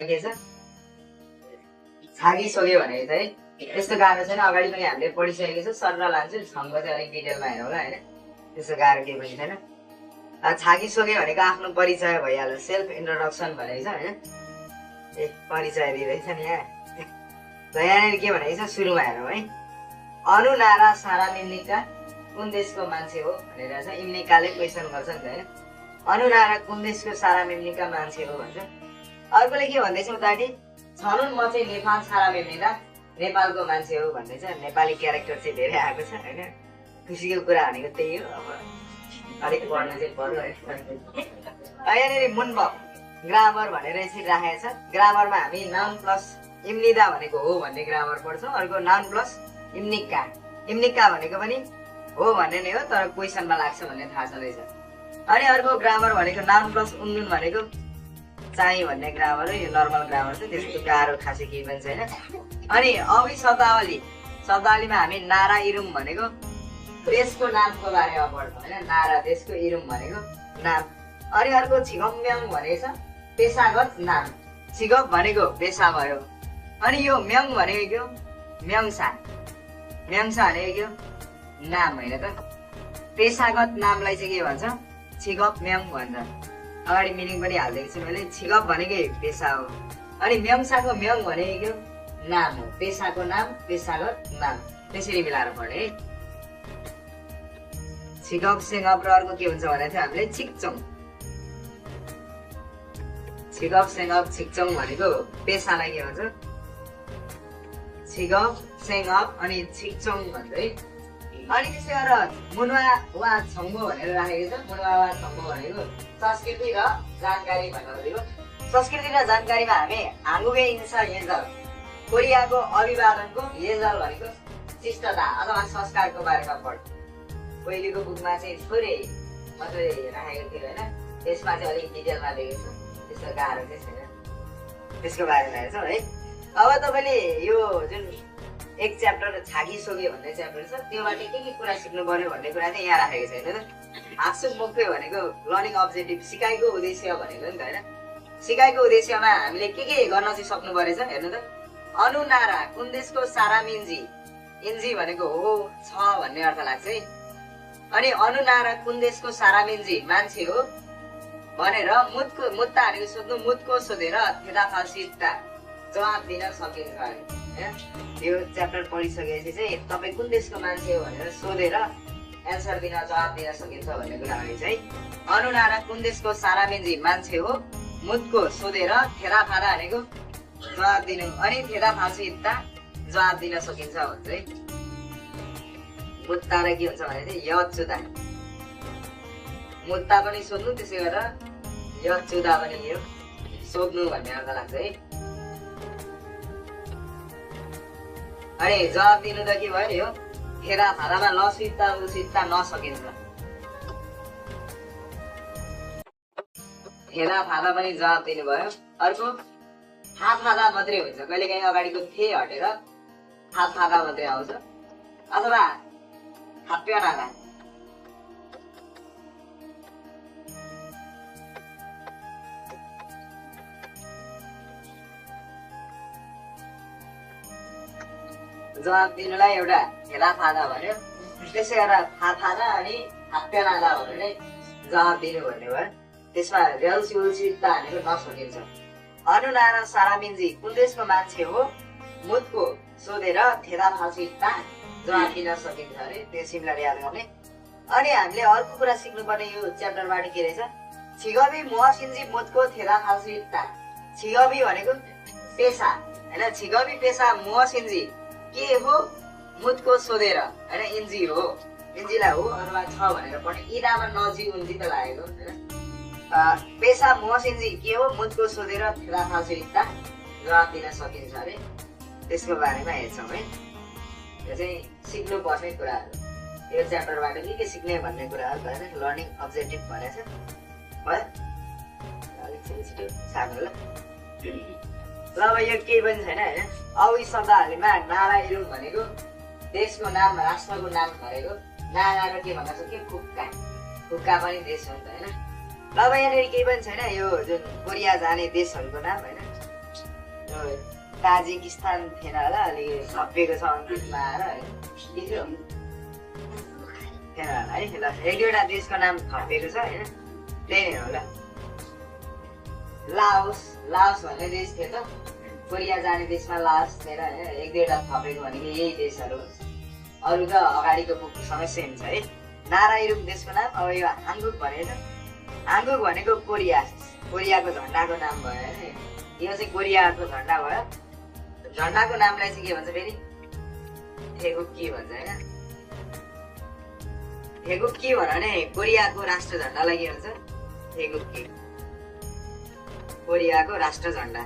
के छ छागी सोग्यो भनेको चाहिँ त्यस्तो गाह्रो छैन। अगाडि पनि हामीले पढिसकेको छ। सर लान्छु छङ्गको चाहिँ अलिक डिटेलमा हेरौँला होइन। त्यस्तो गाह्रो केही पनि छैन। छागी सोग्यो भनेको आफ्नो परिचय भइहाल्यो, सेल्फ इन्ट्रोडक्सन भनेको छ होइन। परिचय दिँदैछ नि यहाँ। र यहाँनिर के भनेको छ सुरुमा हेरौँ है। अनु नारा सारा मिम्निका कुन देशको मान्छे हो भनेर चाहिँ इम्निकाले क्वेसन गर्छ नि त होइन। अनु नारा कुन देशको सारा मिम्निका मान्छे हो भन्छ। अर्कोले के भन्दैछ उतापट्टि, छनुन म चाहिँ नेपाल सारा मिम्निका नेपालको मान्छे हो भन्दैछ। नेपाली क्यारेक्टर चाहिँ धेरै आएको छ होइन। खुसीको कुरा भनेको त्यही हो। अब अलिक पढ्नु चाहिँ पढ्नु है। यहाँनिर मुन्बक ग्रामर भनेर यसरी राखेको छ। ग्रामरमा हामी नाउन प्लस इम्निदा भनेको हो भन्ने ग्रामर पढ्छौँ। अर्को नाउन प्लस इम्निका। इम्निका भनेको पनि हो भन्ने नै हो, तर क्वेसनमा लाग्छ भन्ने थाहा छँदैछ। अनि अर्को ग्रामर भनेको नाउन प्लस उन्नुन भनेको चाहिँ भन्ने ग्रामर हो। यो नर्मल ग्रामर छ, त्यस्तो गाह्रो खासै केही पनि छैन। अनि अवि शब्दावली, शब्दावलीमा हामी नारा इरुम भनेको देशको नामको बारेमा पढ्छौँ होइन। नारा देशको, इरुम भनेको नाम। अनि अर्को छिगम्याङ भनेको छ पेसागत नाम। छिगप भनेको पेसा भयो। अनि यो म्याङ भनेको के हो, म्याङसा। म्याङसा भनेको के हो, नाम होइन त। पेसागत नामलाई चाहिँ के भन्छ, छिगप म्याङ भन्छ। अगाडि मिनिङ पनि हालिदिएको छु मैले। छिगप भनेकै पेसा हो। अनि म्याङसाको म्याङ भनेको के हो, नाम हो। पेसाको नाम, पेसागत नाम, त्यसरी मिलाएर पढ्ने है। छिगप सेगप र अर्को के हुन्छ भनेको थियो हामीले छिक्चोङ। छिगप सेगप छिक्चोङ भनेको पेसालाई के भन्छ, छिगप सेगप अनि छिक्चोङ भन्छ है। अनि त्यसै गरेर मुनुवा वा छङ्गो भनेर राखेको छ। मुनुवा वा छङ्गो भनेको संस्कृति र जानकारी भन्नु। संस्कृति र जानकारीमा हामी हाङ्गुबे इन्सा येजल, कोरियाको अभिवादनको येजल भनेको शिष्टता अथवा संस्कारको बारेमा पढ्छौँ। पहिलेको बुकमा चाहिँ थोरै मात्रै राखेको थियो होइन। त्यसमा चाहिँ अलिक डिटेलमा दिएको छ, त्यस्तो गाह्रो चाहिँ छैन। त्यसको बारेमा हेर्छौँ है। अब तपाईँले यो जुन एक च्याप्टर छागी सोग्यो भन्ने च्याप्टर छ, त्योबाट के कुरा सिक्नु पर्यो भन्ने कुरा चाहिँ यहाँ राखेको छ होइन त। हाँसुक मुख्य भनेको लर्निङ अब्जेक्टिभ, सिकाइको उद्देश्य भनेको नि त होइन। सिकाइको उद्देश्यमा हामीले के गर्न चाहिँ सक्नु परेछ हेर्नु त। अनु नारा कुन देशको सारा मिन्जी, इन्जी भनेको हो छ भन्ने अर्थ लाग्छ है। अनि अनु नारा कुन देशको सारा मिन्जी मान्छे हो भनेर मुद्दा भनेको सोध्नु, मुदको सोधेर थेदा फाल्सिता जवाब दिन सकिन्छ अरे। यो च्याप्टर पढिसकेपछि चाहिँ तपाईँ कुन देशको मान्छे हो भनेर सोधेर एन्सर दिन, जवाब दिन सकिन्छ भन्ने कुरा भनेको चाहिँ अनु नारा कुन देशको सारा मिन्जी मान्छे हो, मुदको सोधेर थेदा फादा भनेको जवाब दिनु, अनि थेदा फाल्सिता जवाब दिन सकिन्छ भन्छ है। मुद्दा र के हुन्छ भने चाहिँ यचुदा, मुद्दा पनि सोध्नु, त्यसै गरेर यचुदा पनि यो सोध्नु भन्ने अर्थ लाग्छ है। अनि जवाब दिनु त के भयो यो फेरा फादामा लसित्ता उसित्ता नसकिन्छ। फेरा फादा पनि जवाब दिनु भयो। अर्को हात फादा मात्रै हुन्छ, कहिले काहीँ अगाडिको थे हटेर हात फादा मात्रै आउँछ, अथवा हाप्या नागा। जवाब दिनुलाई एउटा हेला फादा भन्यो, त्यसै गरेर फादा अनि हाप्या नागा भनेर नै जवाब दिनु भन्ने भयो। त्यसमा रेल्सी उल्सित्ता भनेको नसकिन्छ। अनु नारा सारा मिन्जी कुन देशको मान्छे हो, मुदको सोधेर थेदा फाल्सित्ता जवाब दिन सकिन्छ अरे। त्यो सिमिलर याद गर्ने। अनि हामीले अर्को कुरा सिक्नुपर्ने यो च्याप्टरबाट के रहेछ, छिगबी मुहसिन्जी मुदको थेदा फाल्सित्ता। छिगबी भनेको पेसा होइन। छिगबी पेसा मुहसिन्जी के हो, मुदको सोधेर होइन, इन्जी हो, इन्जीलाई हो अथवा छ भनेर पढ्ने। इदामा नजी उन्जी त लागेको होइन। पेसा मुहसिन्जी के हो, मुदको सोधेर थेदा फाल्सित्ता जवाब दिन सकिन्छ अरे। त्यसको बारेमा हेर्छौँ है। यो चाहिँ सिक्नु पर्ने कुराहरू, यो च्याप्टरबाट के सिक्ने भन्ने कुराहरू होइन। लर्निङ अब्जेक्टिभ भनेको छ भयो। अलिक छिटो सार्नु ल। ल अब यो केही पनि छैन होइन। अब यी शब्दहरूमा नारा इरुम भनेको देशको नाम, राष्ट्रको नाम भनेको नारा र के भन्न सक्यो, खुक्का। खुक्का पनि देश हो नि त होइन। ल अब यहाँनिर केही पनि छैन। यो जुन कोरिया जाने देशहरूको नाम होइन, ताजिकिस्तान थिएन होला अलिक थपिएको छ अन्तिममा आएर होइन के थियो थिएन होला है ल एक दुईवटा देशको नाम थपिएको छ होइन त्यही नै होला लाओस लाओस भन्ने देश थियो त कोरिया जाने देशमा लाओस थिएन होइन एक दुईवटा थपेको भनेको यही देशहरू अरू त अगाडिको बुकसँग सेम छ है नारायरुक देशको नाम अब यो हाङगुक भनेको छ हाङगुक भनेको कोरिया कोरियाको झन्डाको नाम भयो होइन यो चाहिँ कोरियाको झन्डा भयो झन्डाको नामलाई चाहिँ के भन्छ फेरि थेगुक्की भन्छ होइन थेगुक्की भने कोरियाको राष्ट्र झन्डालाई के भन्छ थेगुक्की कोरियाको राष्ट्र झन्डा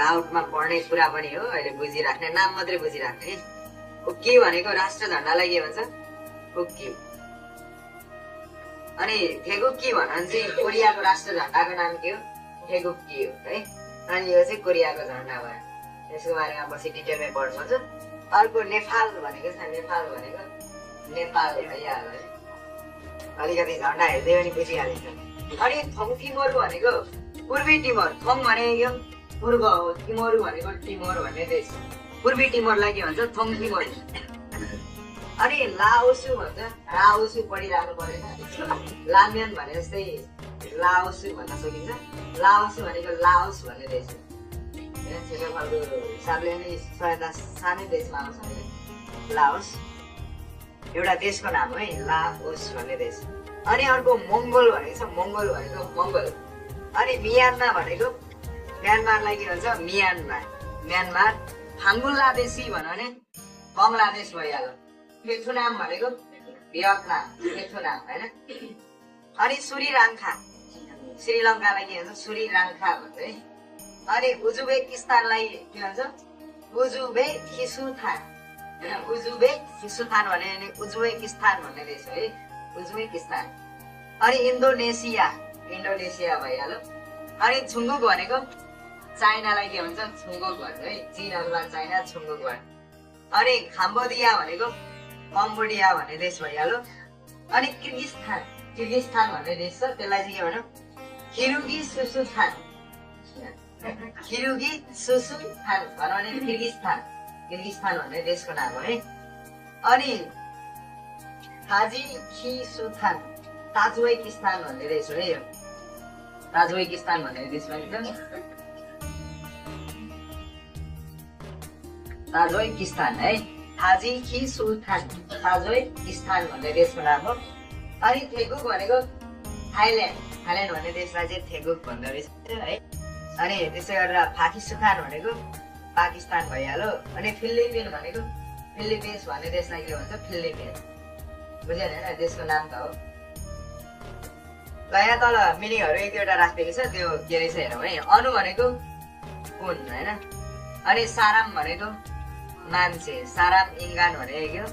आउटमा पढ्ने कुरा पनि हो अहिले बुझिराख्ने नाम मात्रै बुझिराख्ने कुक्की भनेको राष्ट्र झन्डालाई के भन्छ कुक्की अनि थेगुक्की भन्न चाहिँ कोरियाको राष्ट्र झन्डाको नाम के हो थेगुक्की हो है अनि यो चाहिँ कोरियाको झन्डा भयो यसको बारेमा पछि डिटेलमै पढ्नुहुन्छ अर्को नेपाल भनेको छ नेपाल भनेको नेपाल भइहाल्यो है अलिकति झन्डा हेर्दै पनि बुझिहालिन्छ अनि थोङ टिमोर भनेको पूर्वी टिमोर थोङ भनेको पूर्व हो टिमोर भनेको टिमोर भन्ने देश पूर्वी टिमोरलाई के भन्छ थोङ टिमोर अनि लाओसु भन्छ राओसु पढिराख्नु परेन लाम्यान भने जस्तै लाओसु भन्न सकिन्छ लाओसु भनेको लाओस भन्ने देश हो क्षेत्रफलको हिसाबले नै सहायता सानै देशमा आउँछ लाओस एउटा देशको नाम है लाओस भन्ने देश अनि अर्को मङ्गोल भनेको छ मङ्गोल भनेको मङ्गोल अनि म्यानमार भनेको म्यानमारलाई के भन्छ म्यानमार म्यानमार फाङ्गुलादेशी भन्यो भने बङ्गलादेश भइहाल्यो पेथुनाम भनेको भियतनाम पेथुनाम होइन अनि श्रीलङ्का श्रीलङ्कालाई के भन्छ श्रीलङ्का भन्छ है अनि उज्बेकिस्तानलाई के भन्छ उज्बेकिस्तान होइन उज्बेकिस्तान भने उज्बेकिस्तान भन्ने देश हो है उज्बेकिस्तान अनि इन्डोनेसिया इन्डोनेसिया भइहाल्यो अनि छुङ्गुक भनेको चाइनालाई के भन्छ छुङ्गुक भन्छ है चीन अथवा चाइना छुङ्गुक भन्छ अनि काम्बोडिया भनेको कम्बोडिया भन्ने देश भइहाल्यो अनि किर्गिस्तान भन्ने देश छ त्यसलाई चाहिँ के भनौँ किर्गिस्तान भनौँ भने किर्गिस्तान भन्ने देशको नाम हो है अनि ताजिकिस्तान भन्ने देश हो है यो ताजिकिस्तान भन्ने देश पनि छ ताजिकिस्तान है ताजिकिस्तान भन्ने देशको नाम हो अनि थेगुक भनेको थाइल्यान्ड भन्ने देशलाई चाहिँ थेगुक भन्दो रहेछ है अनि त्यसै गरेर पाकिस्तान भनेको पाकिस्तान भइहाल्यो अनि फिलिपिन भनेको फिलिपिन्स भन्ने देशलाई के भन्छ फिलिपिन्स बुझ्यो होइन देशको नाम त हो ल यहाँ तल मिनिङहरू एक दुईवटा राखिदिएको छ त्यो के रहेछ हेरौँ है अनु भनेको कुन होइन अनि साराम भनेको मान्छे साराम इङ्गान भनेको के हो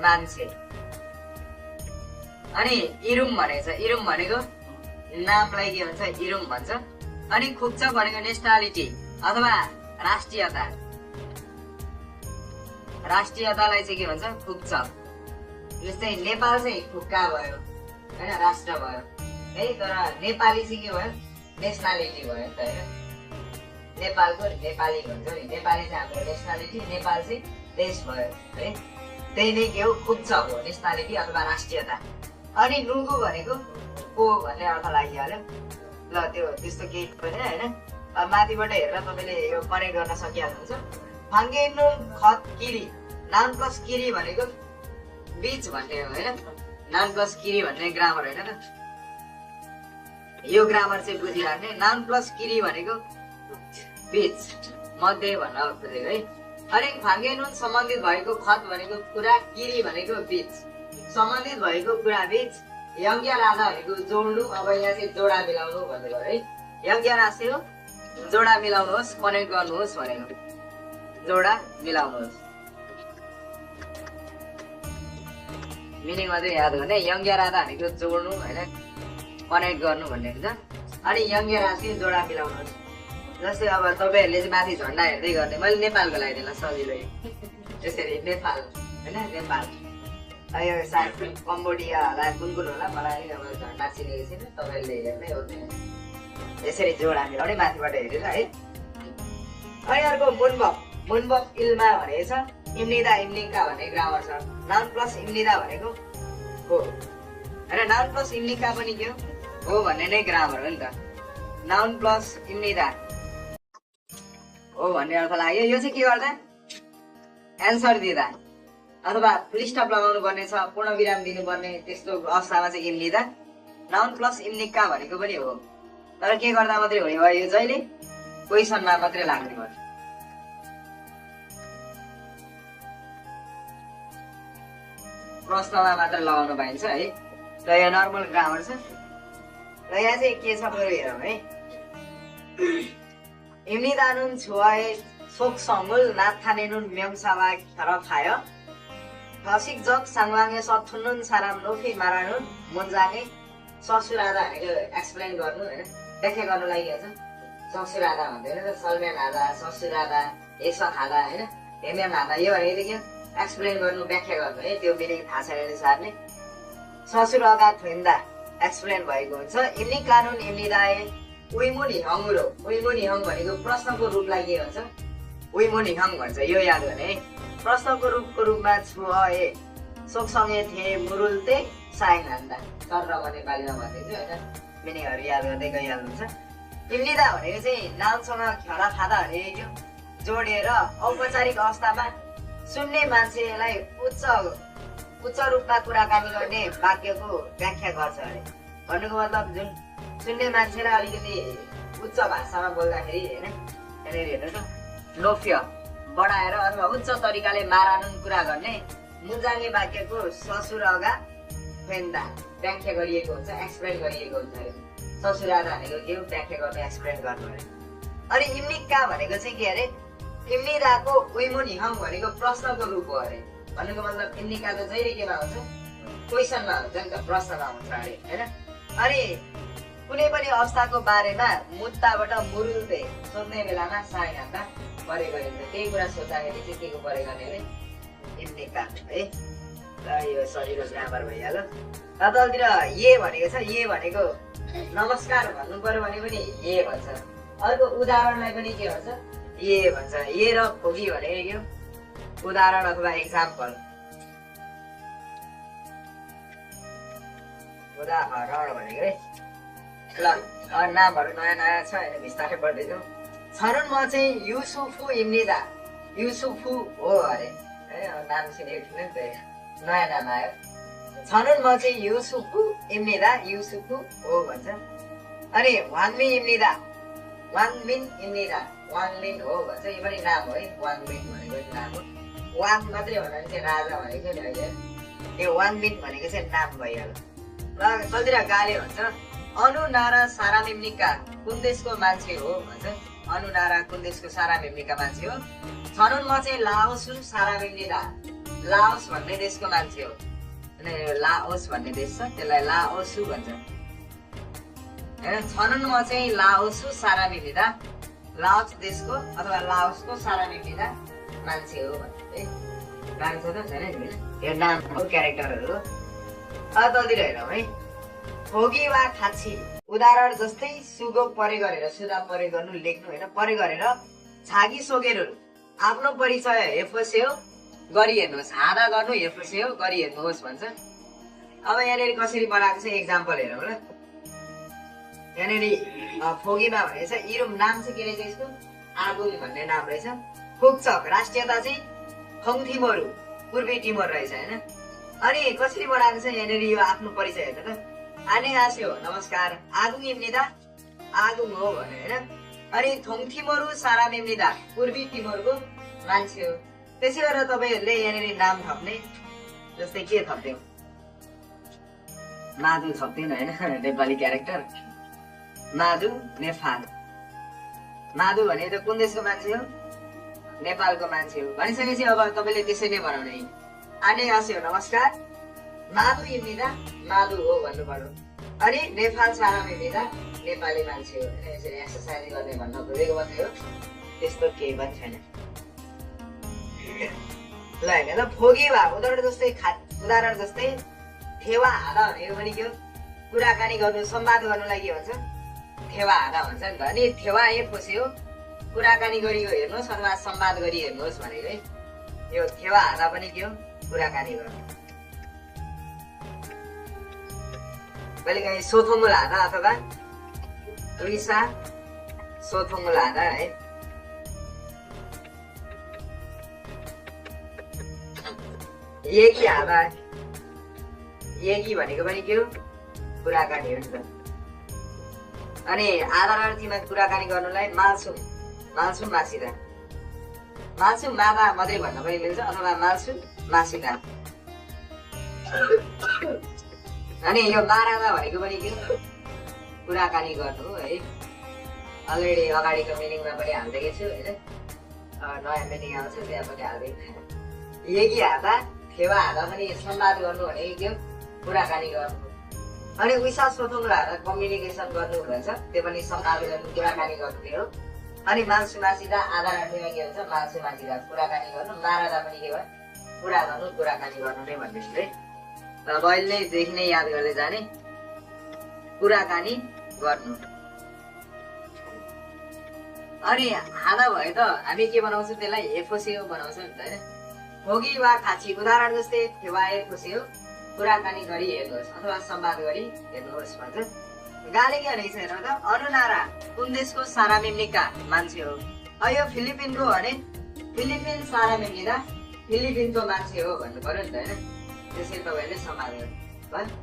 मान्छे अनि इरुम भनेको छ इरुम भनेको नामलाई के भन्छ इरुम भन्छ अनि खुक्चक भनेको नेसनालिटी अथवा राष्ट्रियतालाई चाहिँ के भन्छ खुक्चक जस्तै नेपाल चाहिँ खुक्का भयो होइन राष्ट्र भयो है तर नेपाली चाहिँ के भयो नेसनालिटी भयो नि त होइन नेपालको नेपाली भन्छ नि नेपाली चाहिँ हाम्रो नेसनालिटी नेपाल चाहिँ देश भयो है त्यही नै के हो खुक्चक हो नेसनालिटी अथवा राष्ट्रियता अनि नुगु भनेको को भन्ने अर्थ लागिहाल्यो ल त्यो त्यस्तो केही पनि होइन माथिबाट हेरेर तपाईँले यो कनेक्ट गर्न सकिहाल्नुहुन्छ फाङ्गेनुन खत किरी नाम प्लस किरी भनेको बीच भन्ने हो होइन नाम प्लस किरी भन्ने ग्रामर होइन त यो ग्रामर चाहिँ बुझिराख्ने नाम प्लस किरी भनेको बीच मध्य भन्न खोजेको है अनि फाङ्गेनुन सम्बन्धित भएको खत भनेको कुरा किरी भनेको बीच सम्बन्धित भएको कुरा बीच यज्ञ राजा भनेको जोड्नु अब यहाँ चाहिँ जोडा मिलाउनु भन्नुभयो है यज्ञ राशि हो जोडा मिलाउनुहोस् कनेक्ट गर्नुहोस् भनेको जोडा मिलाउनुहोस् मिनिङ मात्रै याद गर्ने यज्ञ राजा भनेको जोड्नु होइन कनेक्ट गर्नु भन्ने हुन्छ अनि यज्ञ राशि जोडा मिलाउनुहोस् जस्तै अब तपाईँहरूले चाहिँ माथि झन्डा हेर्दै गर्ने मैले नेपालको लगाइदिएँ सजिलो यसरी नेपाल होइन नेपाल यो सायद कम्बोडिया होला कुन होला मलाई अब झन्डा चिनेको छैन तपाईँले हेर्नै हो यसरी जोड हामी एउटै माथिबाट हेरेर है। अनि अर्को मुनबक इल्मा भनेको छ इम्निदा इम्निका भन्ने ग्रामर छ। नाउन प्लस इम्निदा भनेको हो होइन, नाउन प्लस इम्निका पनि के हो भन्ने नै ग्रामर हो नि त। नाउन प्लस इम्निदा हो भन्ने अर्थ लाग्यो। यो चाहिँ के गर्दा एन्सर दिँदा अथवा फुल स्टप लगाउनु पर्ने छ, पूर्ण विराम दिनुपर्ने त्यस्तो अवस्थामा चाहिँ इम्निदा। नाउन प्लस इम्निका भनेको पनि हो, तर के गर्दा मात्रै हुने भयो, यो जहिले क्वेसनमा मात्रै लाग्ने भयो। प्रश्नमा मात्र लगाउनु पाइन्छ है। र यो नर्मल ग्रामर छ। र यहाँ चाहिँ के छ बरु हेरौँ है। इम्निदानुन छुवाए सोक सङ्गुल नाथानेनुन म्यमसावा खरखाय थसिक जग साङवाङे सथुन्नुन साराम नोफी मारानुन मुन्जाङे ससुरादा भनेको एक्सप्लेन गर्नु होइन, व्याख्या गर्नु लागि छ। ससुरादा भन्दैन त, सलम्यान हादा ससुरादा यसो खाँदा होइन, हेम्याम हादा यो भनेदेखि एक्सप्लेन गर्नु व्याख्या गर्नु है। त्यो मिनिङ थाहा छैन अनुसार नै ससुरागा थुइन्दा एक्सप्लेन भएको हुन्छ। इम्नि कानुन इम्निदाए उइमुनि हङ्गुरो। उइमुनि हङ भनेको प्रश्नको रूपलाई के भन्छ, उइमुनि हङ भन्छ। यो याद गर्ने है। प्रश्नको रूपमा छुए सोकसँगै थिए मुरुल्ते साइङ हान्दा तर म नेपालीमा भन्दैछु होइन, मिनिङहरू याद गर्दै गइहाल्नुहुन्छ। इम्निदा भनेको चाहिँ नाउनसँग खेला खाँदा भनेको जोडेर औपचारिक अवस्थामा सुन्ने मान्छेलाई उच्च रूपमा कुराकानी गर्ने वाक्यको व्याख्या गर्छ अरे। भन्नुको मतलब जुन सुन्ने मान्छेलाई अलिकति उच्च भाषामा बोल्दाखेरि होइन, यहाँनिर हेर्नु त लोफ्य बढाएर अथवा उच्च तरिकाले मारानुन कुरा गर्ने मुन्जाङ्गे वाक्यको ससुरगा फेन्दा व्याख्या गरिएको हुन्छ, एक्सप्लेन गरिएको हुन्छ अरे। ससुरादा भनेको के हो, व्याख्या गर्नु एक्सप्लेन गर्नु अरे। अनि इम्निका भनेको चाहिँ के अरे, इम्निदाको उइमुनि हङ भनेको प्रश्नको रूप हो अरे। भन्नुको मतलब इम्निका त जहिले केमा हुन्छ, क्वेसनमा हुन्छ नि त, प्रश्नमा हुन्छ अरे होइन। अनि कुनै पनि अवस्थाको बारेमा मुद्दाबाट मुरुल्दै सोध्ने बेलामा साइन हान्दा परे गरिन्छ। त्यही कुरा सोच्दाखेरि चाहिँ के को परे गर्ने अरे, इम्निका है। र यो सजिलो ग्रामर भइहाल्यो। र तलतिर ये भनेको छ, ये भनेको नमस्कार भन्नु पर्यो भने पनि ये भन्छ। अर्को उदाहरणलाई पनि के भन्छ, ये भन्छ। ये र खोगी भनेको के हो, उदाहरण अथवा एक्जाम्पल। उदाहरण भनेको है। ल नामहरू नयाँ नयाँ छ होइन, बिस्तारै पढ्दैछौँ। छनुन म चाहिँ युसुफु इम्निदा। युसुफु हो अरे है, नाम सिनेको थिएन नि त, नयाँ नाम आयो। छनुन म चाहिँ युसुफु इम्निदा, युसुफु हो भन्छ। अनि वाङमिन इम्निदा, वाङमिन इम्निदा, वाङमिन हो भन्छ। यो पनि नाम हो है, वाङमिन भनेको नाम हो। वाङ मात्रै हो भने चाहिँ राजा भनेको नि अहिले, यो वाङमिन भनेको चाहिँ नाम भइहाल्यो। र कतिवटा गाले भन्छ अनुनारा सारा मिम्निका कुन देशको मान्छे हो भन्छ। अनुनारा कुन देशको सारा मिम्निका मान्छे हो। छनुन म चाहिँ लाओसु सारा मिम्निदा, लाओस भन्ने देशको मान्छे हो। लाओस भन्ने देश छ, त्यसलाई लाओसु भन्छ। छनुन म चाहिँ लाओसु सारा मिम्निदा, लाओस देशको अथवा लाओसको सारा मिम्निदा मान्छे हो भन्छ है। गाह्रो छ त छैन नि, यो नाम हो, क्यारेक्टरहरू। तलतिर हेरौँ है। खोगी वा खाछी उदाहरण जस्तै सुगो परे गरेर, सुदा परे गर्नु लेख्नु होइन, परे गरेर छागी सोगेर आफ्नो परिचय हेफोसेहो गरी हेर्नुहोस्, हादा गर्नु हेफोसेहो गरी हेर्नुहोस् भन्छ। अब यहाँनिर कसरी बनाएको छ एक्जाम्पल हेरौँ ल। यहाँनिर फोगीमा भनेको छ, इरुम नाम चाहिँ के रहेछ यसको, आगुङ भन्ने नाम रहेछ। फुकचक राष्ट्रियता चाहिँ थङथिमोरु पूर्वी टिमोर रहेछ होइन। अनि कसरी बनाएको छ यहाँनिर यो आफ्नो परिचय हेर्नु त। आने आस्यो नमस्कार, आगुङ इम्निदा, आगुङ हो भने होइन। अनि थोङथिमोरु सारा इम्निदा पूर्वी टिमोरको मान्छे हो। त्यसै गरेर तपाईँहरूले यहाँनिर नाम थप्ने, जस्तै के थप्थ्यौँ, माधु थप्थ्यौँ होइन, नेपाली क्यारेक्टर माधु नेपाल। माधु भने त कुन देशको मान्छे हो, नेपालको मान्छे हो भनिसकेपछि अब तपाईँले त्यसै नै बनाउने। आने आस्यो नमस्कार, माधु इम्निदा, माधु हो भन्नु पर्यो। अनि नेपाल सारा इम्निदा, नेपाली मान्छे हो। यसरी एक्सर्साइज गर्ने भन्न खोजेको मात्रै हो, त्यस्तो केही पनि छैन। ल होइन ल। फोगी वा उदाहरण जस्तै उदाहरण जस्तै थेवा हादा भनेको पनि के हो कुराकानी गर्नु संवाद गर्नुलाई के भन्छ थेवा हादा भन्छ नि त अनि थेवा ए फस्यो कुराकानी गरियो हेर्नुहोस् अथवा संवाद गरी हेर्नुहोस् भनेको है यो थेवा हादा पनि के हो कुराकानी गर्नु कहिलेकाहीँ सोथोमुल हादा अथवा रुइसा सोथोमुल हादा है एकी हादा एकी भनेको पनि के हो कुराकानी हो नि त अनि आधारार्थीमा कुराकानी गर्नुलाई माल्छुम माल्छुम मासिदा माल्छुम मादा मात्रै भन्न पनि मिल्छ अथवा माल्छुम मासिदा अनि यो मारादा भनेको पनि के हो कुराकानी गर्नु है अलरेडी अगाडिको मिटिङमा पनि हालिदिएको छु होइन नयाँ मिटिङ आउँछ त्यहाँ पनि हालिदिएको यही हादा थेवा हादा पनि संवाद गर्नु भनेको के हो कुराकानी गर्नु अनि विशा सोथुङलाई हादा कम्युनिकेसन गर्नु भन्छ त्यो पनि संवाद गर्नु कुराकानी गर्नु हो अनि मान्छे मासिदा आधारार्थीमा के हुन्छ मान्छे मासिदा कुराकानी गर्नु मारादा पनि के भयो कुरा गर्नु कुराकानी गर्नु नै भन्दैछु है अब अहिलेदेखि नै याद गर्दै जाने कुराकानी गर्नु अनि हादा भयो त हामी के बनाउँछौँ त्यसलाई एफोसियो बनाउँछौँ नि त होइन होगी वा खाची उदाहरण जस्तै थेवाए फुस्यो कुराकानी गरी हेर्नुहोस् अथवा संवाद गरी हेर्नुहोस् भन्छ गाले के भनेको छ हेर त अनुनारा कुन देशको सारा मिम्निका मान्छे हो यो फिलिपिनको भने फिलिपिन सारा मिम्निदा फिलिपिनको मान्छे हो भन्नु पर्यो नि त होइन त्यसै तपाईँले संवाद गर्नु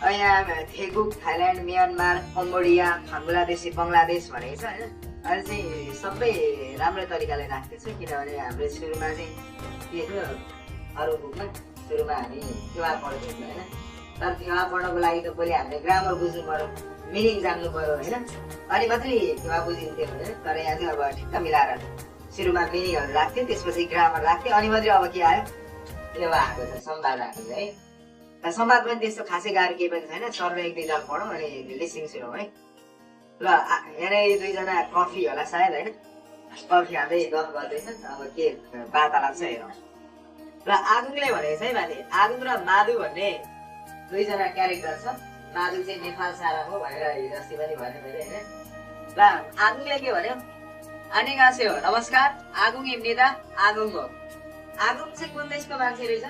यहाँ थेगुक थाइल्यान्ड म्यानमार कम्बोडिया बङ्गलादेश भनेको छ होइन अहिले चाहिँ सबै राम्रो तरिकाले राखेको छ किनभने हाम्रो सुरुमा चाहिँ के थियो अरू बुकमा सुरुमा हामी फेवा पढ्थ्यौँ होइन तर फेवा पढ्नको लागि त पहिले हामीले ग्रामर बुझ्नु पर्यो मिनिङ जान्नु पर्यो होइन अनि मात्रै फेवा बुझिन्थ्यो होइन तर यहाँ चाहिँ अब ठिक्क मिलाएर सुरुमा मिनिङहरू राख्थ्यो त्यसपछि ग्रामर राख्थ्यो अनि मात्रै अब के आयो फेवा आएको छ संवाद आएको छ है संवाद पनि त्यस्तो खासै गाह्रो केही पनि छैन सर र एक दुईजना पढौँ अनि लिसिङ सुनौँ है ल यहाँनिर दुईजना कफी होला सायद होइन कफी खाँदै गफ गर्दैछन् अब के वार्तालाप छ हेरौँ र आगुङले भनेको छ है माथि आगुङ र माधु भन्ने दुईजना क्यारेक्टर छ माधु चाहिँ नेपाल सारा हो भनेर हिजोअस्ति पनि भने मैले होइन र आगुङले के भन्यो आनेगासे हो नमस्कार आगुङ इम्निदा आगुङ हो आगुङ चाहिँ कुन देशको मान्छे रहेछ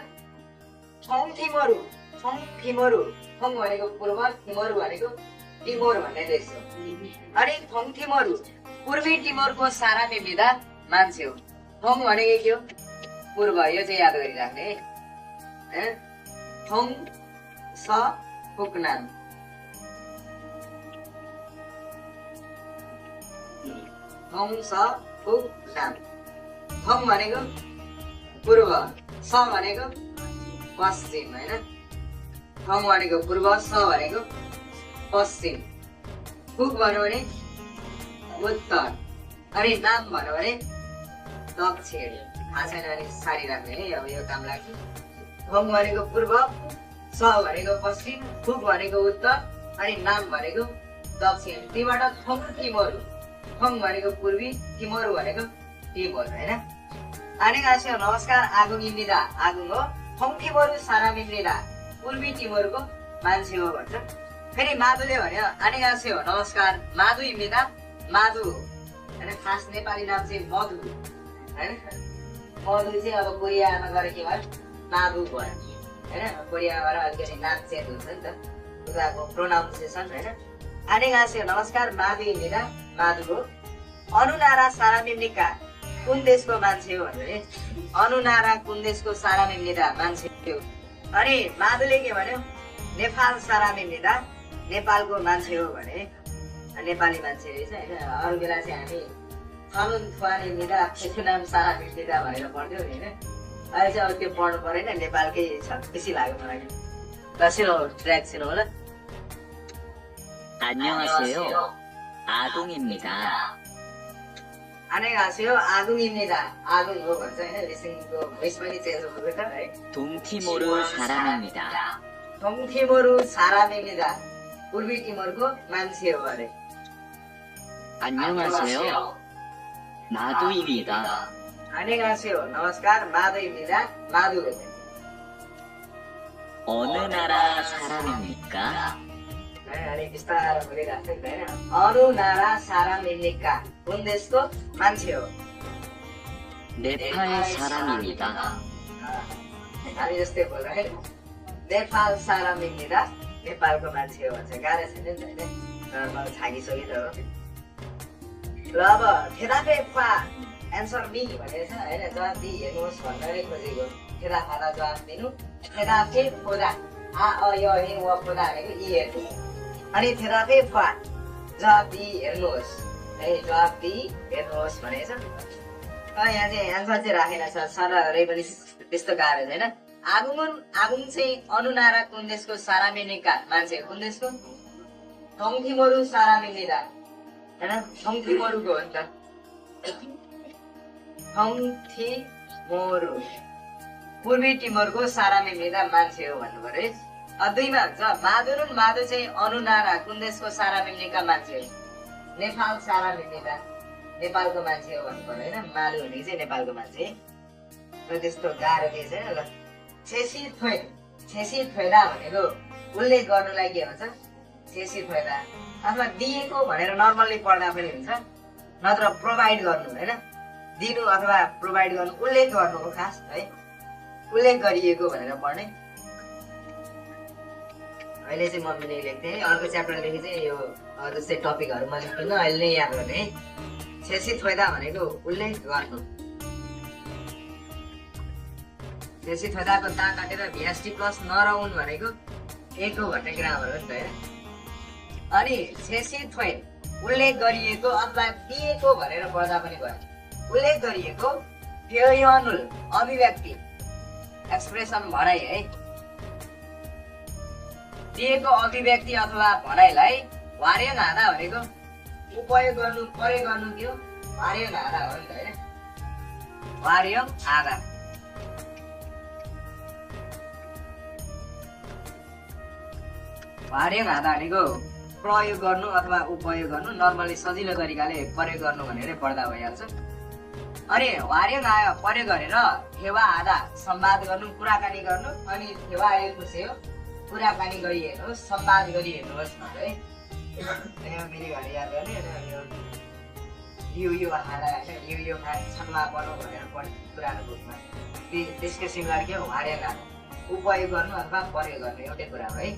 थोङ थिमोरु थोङ भनेको पूर्व थिमोरु भनेको टिमोर भन्ने देश हो अनि थोङ थिमोरु पूर्वी टिमोरको सारा मिम्निदा मान्छे हो थोङ भनेको के हो पूर्व यो चाहिँ याद गरिराख्ने है थोङ स फुकनाम थोङ स फुकनाम थोङ भनेको पूर्व स भनेको पश्चिम होइन थोङ भनेको पूर्व स भनेको पश्चिम फुक भन्यो भने उत्तर अनि नाम भन्यो भने दक्षिण थाहा छैन भने साडी राख्ने है अब यो काम लाग्छ थोङ भनेको पूर्व स भनेको पश्चिम फुक भनेको उत्तर अनि नाम भनेको दक्षिण तीबाट थोङ टिमोरु थोङ भनेको पूर्वी टिमोरु भनेको टिमोर होइन अनि गाँस्यो नमस्कार आगुङ इम्निदा आगुङ हो थोङ टिमोरु सारा मिम्निदा पूर्वी टिमोरको मान्छे हो भन्छ फेरि माधुले भन्यो अनि गाँस्यो नमस्कार माधु इम्निदा माधु होइन खास नेपाली नाम चाहिँ मधु होइन मधु चाहिँ अब कोरियामा गएर के भयो माधु भयो होइन कोरियामा गएर अलिकति नाम चेन्ज हुन्छ नि त उनीहरूको प्रोनाउन्सिएसन होइन अनि गाँस्यो नमस्कार माधु इम्निदा माधु हो अनुनारा सारा मिम्निका कुन देशको मान्छे हो भने अनुनारा कुन देशको सारा मिम्निदा मान्छे हो अनि माधुले के भन्यो नेपाल सारा मिम्निदा नेपालको मान्छे हो भने नेपाली मान्छे रहेछ होइन अरू बेला चाहिँ हामी छनुन थुवा मिम्निदा त्यसको नाम सारा मिम्निदा भनेर पढ्थ्यौँ नि होइन अहिले चाहिँ अब त्यो पढ्नु परेन नेपालकै छ खुसी लाग्यो मलाई ल सुनौ ट्र्याक सुनौ ल 안녕하세요. 아동입니다. 안녕하세요. 아동입니다. 아동 हो भन्छ होइन लिसनिङको भोइस पनि चेन्ज हुँदैछ है 동티모르 사람입니다. 동티모르 사람입니다. पूर्वी टिमोरको मान्छे हो अरे 안녕하세요. 마두입니다. 안녕하세요. नमस्कार. 마두입니다. 마두. 어느 나라 사람입니까? अनि बिस्तारो बोलिरहेको छ होइन अरू नारा 사람입니까? कुन देशको मान्छे हो? 네팔 사람입니다. हामी जस्तै बोल है नेपाल 사람입니다. नेपालको मान्छे हो भन्छ गाह्रो छैन नि त होइन मलाई छागिसक्यो त हो ल अब फेदाफे फा एन्सर बी भनेको छ होइन जवाफ बी हेर्नुहोस् भन्दै खोजेको फेदाफालाई जवाफ दिनु फेदाफे फोदा आ अ य हि व फोदा भनेको इ हेर्नु अनि फेदाफे फा जवाफ बी हेर्नुहोस् है जवाफ बी हेर्नुहोस् भनेको छ यहाँ चाहिँ एन्सर चाहिँ राखेन छ सररै पनि त्यस्तो गाह्रो छैन आगुङ चाहिँ अनुनारा कुन देशको सारामिनिका मान्छे कुन देशको थङथिमोरु सारामिनिदा होइन थङथिमोरुको हो नि त थङथिमोरु पूर्वी टिमोरको सारामिनिदा मान्छे हो भन्नु पर्यो है दुईमा हुन्छ माधु चाहिँ अनुनारा कुन देशको सारामिनिका मान्छे हो नेपाल सारामिनिदा नेपालको मान्छे हो भन्नु पर्यो होइन मालु हुने चाहिँ नेपालको मान्छे र त्यस्तो गाह्रो केही छैन ल छेसी थोइदा भनेको उल्लेख गर्नुलाई के भन्छ छेसी थोइदा अथवा दिएको भनेर नर्मल्ली पढ्दा पनि हुन्छ नत्र प्रोभाइड गर्नु होइन दिनु अथवा प्रोभाइड गर्नु उल्लेख गर्नु हो खास है उल्लेख गरिएको भनेर पढ्ने अहिले चाहिँ म पनि लेख्थेँ अर्को च्याप्टरदेखि चाहिँ यो जस्तै टपिकहरू म लेख्दिनँ अहिले नै याद गर्ने है छेसी थोइदा भनेको उल्लेख गर्नु छेसी थोइदाको ता काटेर भिएसटी प्लस नरहुन् भनेको एको भन्ने ग्रामर हो नि त होइन अनि छेसी थोइ उल्लेख गरिएको अथवा दिएको भनेर पढ्दा पनि भयो उल्लेख गरिएको फेयनुल अभिव्यक्ति एक्सप्रेसन भनाइ है दिएको अभिव्यक्ति अथवा भनाइलाई वार्य नादा भनेको उपयोग गर्नु प्रयोग गर्नु थियो वार्य नादा हो नि त होइन वार्य आधा वार्य आधा भनेको प्रयोग गर्नु अथवा उपयोग गर्नु नर्मली सजिलो तरिकाले प्रयोग गर्नु भनेर पढ्दा भइहाल्छ अनि वार्य आयो प्रयोग गरेर फेवा आधा संवाद गर्नु कुराकानी गर्नु अनि फेवा आयो खुसी हो कुराकानी गरिहेर्नुहोस् संवाद गरिहेर्नुहोस् भनेर है मेरो घर याद गर्ने यो हारा यो छन्वा बनाऊ भनेर पढ्ने पुरानो बुकमा त्यसको सिमिलर के हो वार्य आधा उपयोग गर्नु अथवा प्रयोग गर्नु एउटै कुरा हो है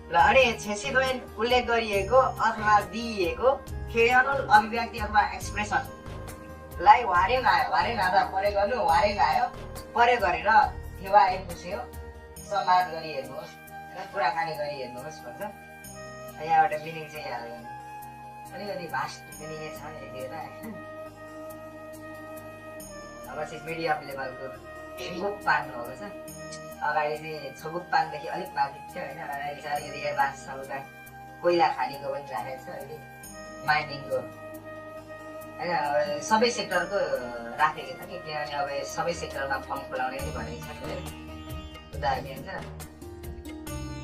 ल अनि छेसी दोइन उल्लेख गरिएको अथवा दिइएको फेयनुल अभिव्यक्ति अथवा एक्सप्रेसन लाई वार्य नादा प्रयोग गर्नु वार्य आयो प्रयोग गरेर फेवा खुस्यो संवाद गरिहेर्नुहोस् कुराकानी गरिहेर्नुहोस् भन्छ यहाँबाट मिनिङ चाहिँ याद गर्ने अलिकति भास्ट मिनिङ छ यतिखेर अब चाहिँ मिडियम लेभलको छुबुक पार्नुभएको छ अगाडि चाहिँ छबुक पानदेखि अलिक माथि थियो होइन अहिले चाहिँ अलिकति एडभान्स छ उता कोइला खानीको पनि राखेको छ अहिले माइनिङको होइन सबै सेक्टरको राखेको छ कि किनभने अब सबै सेक्टरमा फर्म खोलाउने नि भनेको छ उता के भन्छ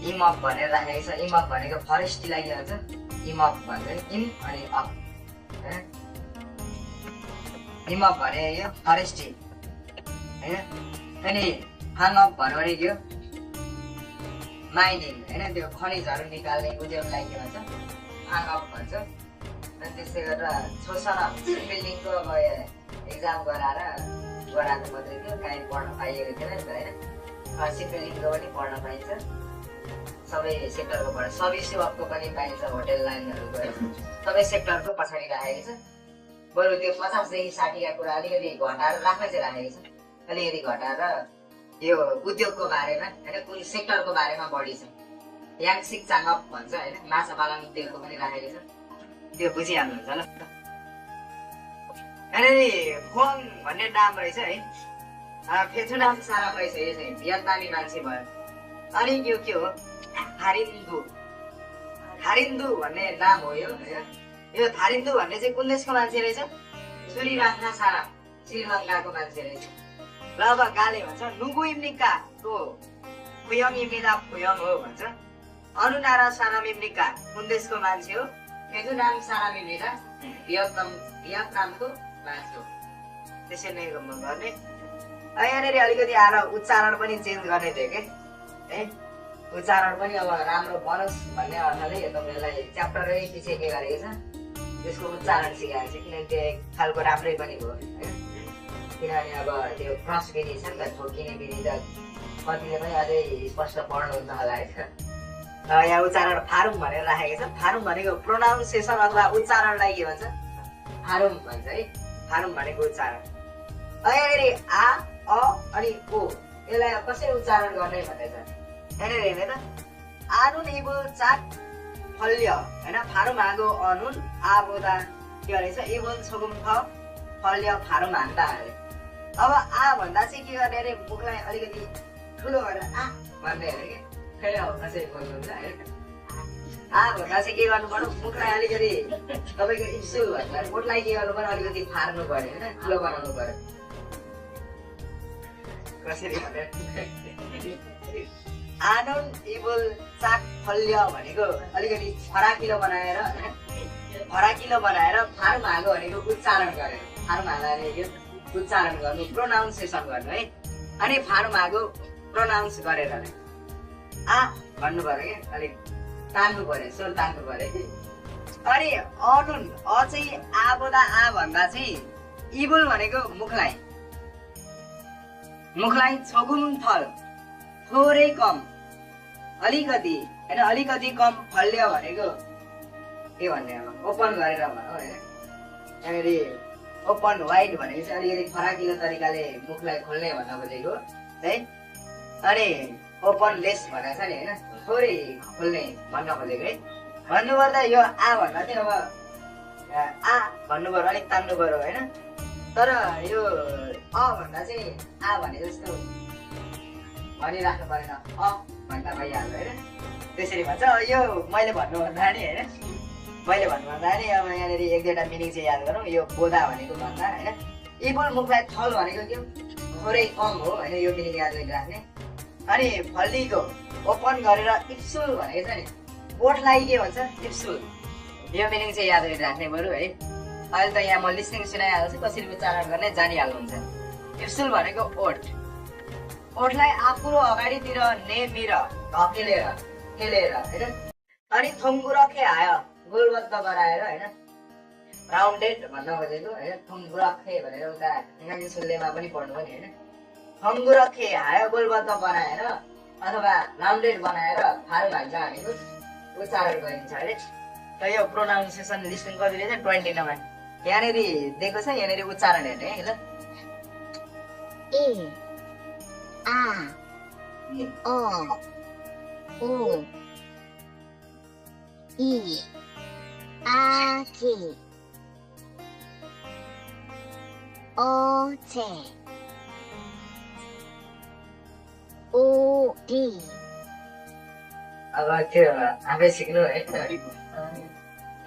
इमअप भनेर राखेको छ इमअप भनेको फरेस्टलाई के भन्छ इमअप भन्छ इम अनि अप होइन इमअप भने यो फरेस्टी होइन अनि हाङअप भन्यो भने के हो माइनिङ होइन त्यो खनिजहरू निकाल्ने उद्योगलाई के भन्छ हाङअप भन्छ अनि त्यसै गरेर छोसन बिल्डिङको अब एक्जाम गराएको मात्रै थियो काहीँ पढ्न पाइएको थिएन नि त होइन सिपिलिङको पनि पढ्न पाइन्छ सबै सेक्टरको पढ सबै सेवकको पनि पाइन्छ होटेल लाइनहरू गएर सबै सेक्टरको पछाडि राखेको छ बरु त्यो 50 देखि 60 का कुरा अलिकति घटाएर राख्न चाहिँ राखेको छ अलिकति घटाएर यो उद्योगको बारेमा होइन कुन सेक्टरको बारेमा बढी छ याङसिक चाङअप भन्छ होइन माछा पालन उद्योगको पनि राखेको छ त्यो बुझिहाल्नुहुन्छ ल अनि फोङ भन्ने नाम रहेछ है फेथुनाम सारा रहेछ यो चाहिँ भियतनामी मान्छे भयो अनि यो के हो थारिन्दु भन्ने नाम हो यो यो थारिन्दु भन्ने चाहिँ कुन देशको मान्छे रहेछ सुरिराख्ना सारा श्रीलङ्काको मान्छे रहेछ र अब गाले भन्छ नुगु इम्निका तो फुयङ इम्निदा फुयङ हो भन्छ अनुनारा साराम इम्निका कुन देशको मान्छे हो फेथुनाम साराम इम्निदा भियतनामको मान्छे हो त्यसरी नै गर्ने। यहाँनिर अलिकति आएर उच्चारण पनि चेन्ज गर्ने थियो कि है, उच्चारण पनि अब राम्रो बनोस् भन्ने अर्थले तपाईँलाई च्याप्टरै पछि के गरेको छ त्यसको उच्चारण सिकाएको छ, किनकि त्यो एक खालको राम्रै पनि भयो होइन। किनभने अब त्यो क्रस विधि छ नि त, ठोकिने विधि त कतिले पनि अझै स्पष्ट पढ्नुहुन्छ होला होइन। यहाँ उच्चारण फारुम भनेर राखेको छ। फारुम भनेको प्रोनाउन्सिएसन अथवा उच्चारणलाई के भन्छ, फारुम भन्छ है। फारुम भनेको उच्चारण। यहाँनिर आ अ अनि ओ यसलाई कसरी उच्चारण गर्ने भनेर यहाँनिर हेर्ने त, आनुन इबुल चाक फल्य होइन, फारुम आगो अनुन आ बोदा के भनेको छ, इबुल छोगुम थ फल्य फारुम हान्दा अरे। अब आ भन्दा चाहिँ के गर्ने अरे, मुखलाई अलिकति ठुलो गरेर आ भन्ने अरे कि फेरि अब कसरी बोल्नुहुन्छ होइन। आ भन्दा चाहिँ के गर्नु पर्यो, मुखलाई अलिकति तपाईँको इप्सुल भन्छ, मुखलाई के गर्नु पर्यो, अलिकति फार्नु पर्यो होइन, ठुलो बनाउनु पर्यो। कसरी भने आनुन इबुल चाक फल्य भनेको अलिकति फराकिलो बनाएर फराकिलो बनाएर फार्म हागो भनेको उच्चारण गरेर, फार्म हाल्दा यो उच्चारण गर्नु, प्रोनाउन्सिएसन गर्नु है। अनि फार्म हागो प्रोनाउन्स गरेर आ भन्नु पर्यो कि अलिक तान्नु पर्यो, स्वर तान्नु पर्यो। अनि अनुन अ चाहिँ आ बोदा आ भन्दा चाहिँ इबुल भनेको मुखलाई, मुखलाई छगुम थल थोरै कम अलिकति होइन, अलिकति कम फल्य भनेको के भन्ने अब ओपन गरेर भनौँ होइन। यहाँनिर ओपन वाइड भनेको चाहिँ अलिकति फराकिलो तरिकाले मुखलाई खोल्ने भन्न खोजेको है। अनि ओपन लेस भनेको छ नि होइन, थोरै खोल्ने भन्न खोजेको है। भन्नुपर्दा यो आ भन्दा चाहिँ अब आ भन्नु पर्यो, अलिक तान्नु पर्यो होइन। तर यो अ भन्दा चाहिँ आ भने जस्तो भनिराख्नु परेन, अ भन्दा भइहाल्यो होइन। त्यसरी भन्छ। यो मैले भन्नुभन्दा नि होइन, मैले भन्नुभन्दा नि अब यहाँनिर एक दुईवटा मिनिङ चाहिँ याद गरौँ। यो बोधा भनेको भन्दा होइन, इबुल मुखलाई थल भनेको के थोरै कम हो होइन, यो मिनिङ याद गरिराख्ने। अनि फल्लीको ओपन गरेर इप्सुल भनेको छ नि, ओठलाई के भन्छ इप्सुल, यो मिनिङ चाहिँ याद गरिराख्ने बरु है। अहिले त यहाँ म लिस्निङ सुनाइहाल्छु, कसरी उच्चारण गर्ने जानिहाल्नुहुन्छ। इप्सुल भनेको ओठ, ओठलाई आफूरो अगाडितिर नेमिर धकेलेर खेलेर होइन। अनि थोङ्गुरखे आयो गोलबद्ध गराएर होइन, राउन्डेड भन्न खोजेको होइन। थोङ्गुरखे भनेर उता इङ्ग्लिस सुल्लेमा पनि पढ्नु पनि होइन। थोङ्गुरखे आयो गोलबद्ध बनाएर अथवा राउन्डेड बनाएर फारू भाग्दा भनेको उच्चारण गरिन्छ अरे। त यो प्रोनाउन्सिएसन लिस्निङ कतिले चाहिँ 20 नम्बर यहाँनिर दिएको छ, यहाँनिर उच्चारण हेर्ने है ल। ए आ ओ ओ इ आ कि ओ चे ओ डी। अब त्यो आफै सिक्नु है।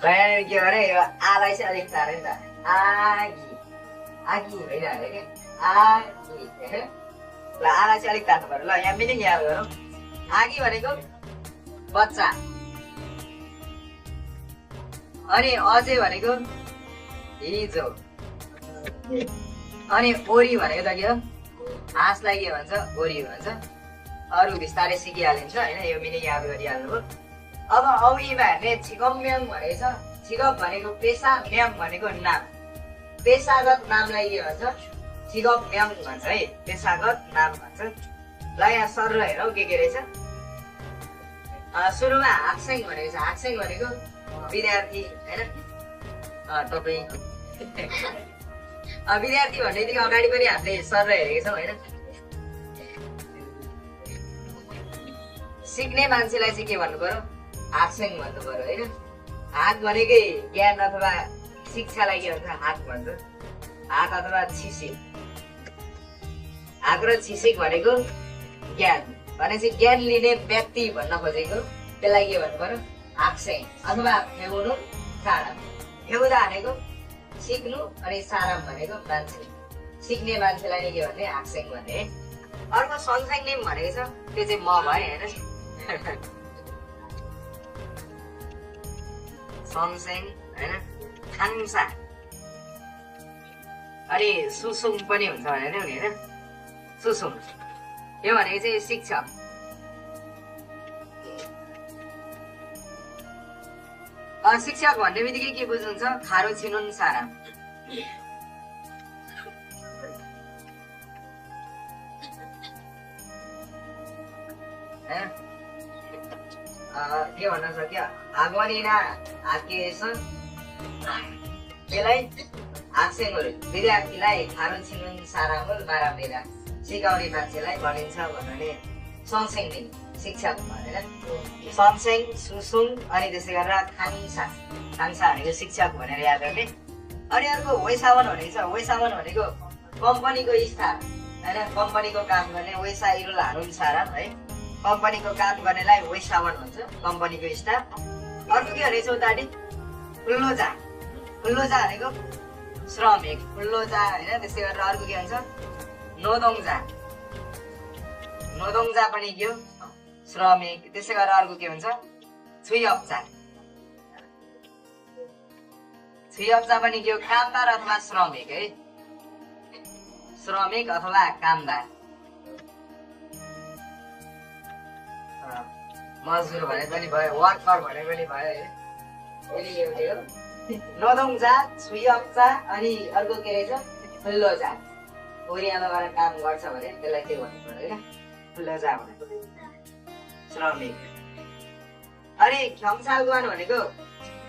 यहाँनिर के भने यो आलाई चाहिँ अलिक तारे नि त, आगी आगी होइन अरे कि आगी होइन। ल आलाई चाहिँ अलिक तार्नु पर्यो। ल यहाँ मिनिङ याद गरौँ। आगी भनेको बच्चा, अनि अझै भनेको हिजो, अनि ओरी भनेको त के हो, हाँसलाई के भन्छ ओरी भन्छ। अरू बिस्तारै सिकिहालिन्छ होइन, यो मिनिङ याद गरिहाल्नु। अब औरीमा हेर्ने छिगम्याङ भनेको छ, छिगप भनेको पेसा, म्याङ भनेको नाम, पेसागत नामलाई के भन्छ छिगम्याङ भन्छ है, पेसागत नाम भन्छ। ल यहाँ सर हेरौँ के रहेछ। सुरुमा हाक्सेङ भनेको छ, हाक्सेङ भनेको विद्यार्थी होइन। तपाईँ विद्यार्थी भन्ने बित्तिकै अगाडि पनि हामीले सर हेरेको छौँ होइन। सिक्ने मान्छेलाई चाहिँ के भन्नु पर्यो, हाक्सेङ भन्नु पर्यो होइन। हात भनेकै ज्ञान अथवा शिक्षालाई के भन्छ हात भन्छ, हात अथवा छिसिक। हात र छिसिक भनेको ज्ञान भनेपछि ज्ञान लिने व्यक्ति भन्न खोजेको, त्यसलाई के भन्नु पर्यो हाक्सेङ अथवा फेउनु साराम। फेउदा भनेको सिक्नु अनि साराम भनेको मान्छे, सिक्ने मान्छेलाई नै के भन्ने हाक्सेङ भन्ने। अर्को सन्साङ नेम भनेको छ, त्यो चाहिँ म भएँ होइन। सन्सेङ होइन, खाङसा अनि सुसुङ पनि हुन्छ भनेर नि होइन सुसुङ यो भनेको चाहिँ शिक्षक शिक्षक भन्ने बित्तिकै के बुझ्नुहुन्छ खारो छिनुन सारा के भन्न सक्यो आगोनिना हाकिएछ त्यसलाई हाक्सेङहरू विद्यार्थीलाई खारो छिनुन सारा मूल बारामेरा सिकाउने मान्छेलाई भनिन्छ भन्नाले सङसेङ दिने शिक्षक भनेर सङसेङ सुसुङ अनि त्यसै गरेर खाङसा भनेको शिक्षक भनेर याद गर्ने अनि अर्को वेसावन भनेको छ वेसावन भनेको कम्पनीको स्टाफ होइन कम्पनीको काम गर्ने वेसा इरुल हारुन सारा है कम्पनीको काम गर्नेलाई वेसावन भन्छ कम्पनीको स्टाफ अर्को के भनेको छ उतापट्टि फुल्लोजा फुल्लोजा भनेको श्रमिक फुल्लोजा होइन त्यसै गरेर अर्को के भन्छ नोदोङजा नोदोङजा पनि के हो श्रमिक त्यसै गरेर अर्को के भन्छ छुइअप्चा छुइअप्चा पनि के हो कामदार अथवा श्रमिक है श्रमिक अथवा कामदार मजदुर भने पनि भयो वर्कर भने पनि भयो है नोदोङजा छुइअप्चा अनि अर्को के रहेछ फुल्लोजा ओरियामा गएर काम गर्छ भने त्यसलाई के भन्नु पर्यो होइन फुल्लोजा भनेको श्रमिक अनि खम्सालगवान भनेको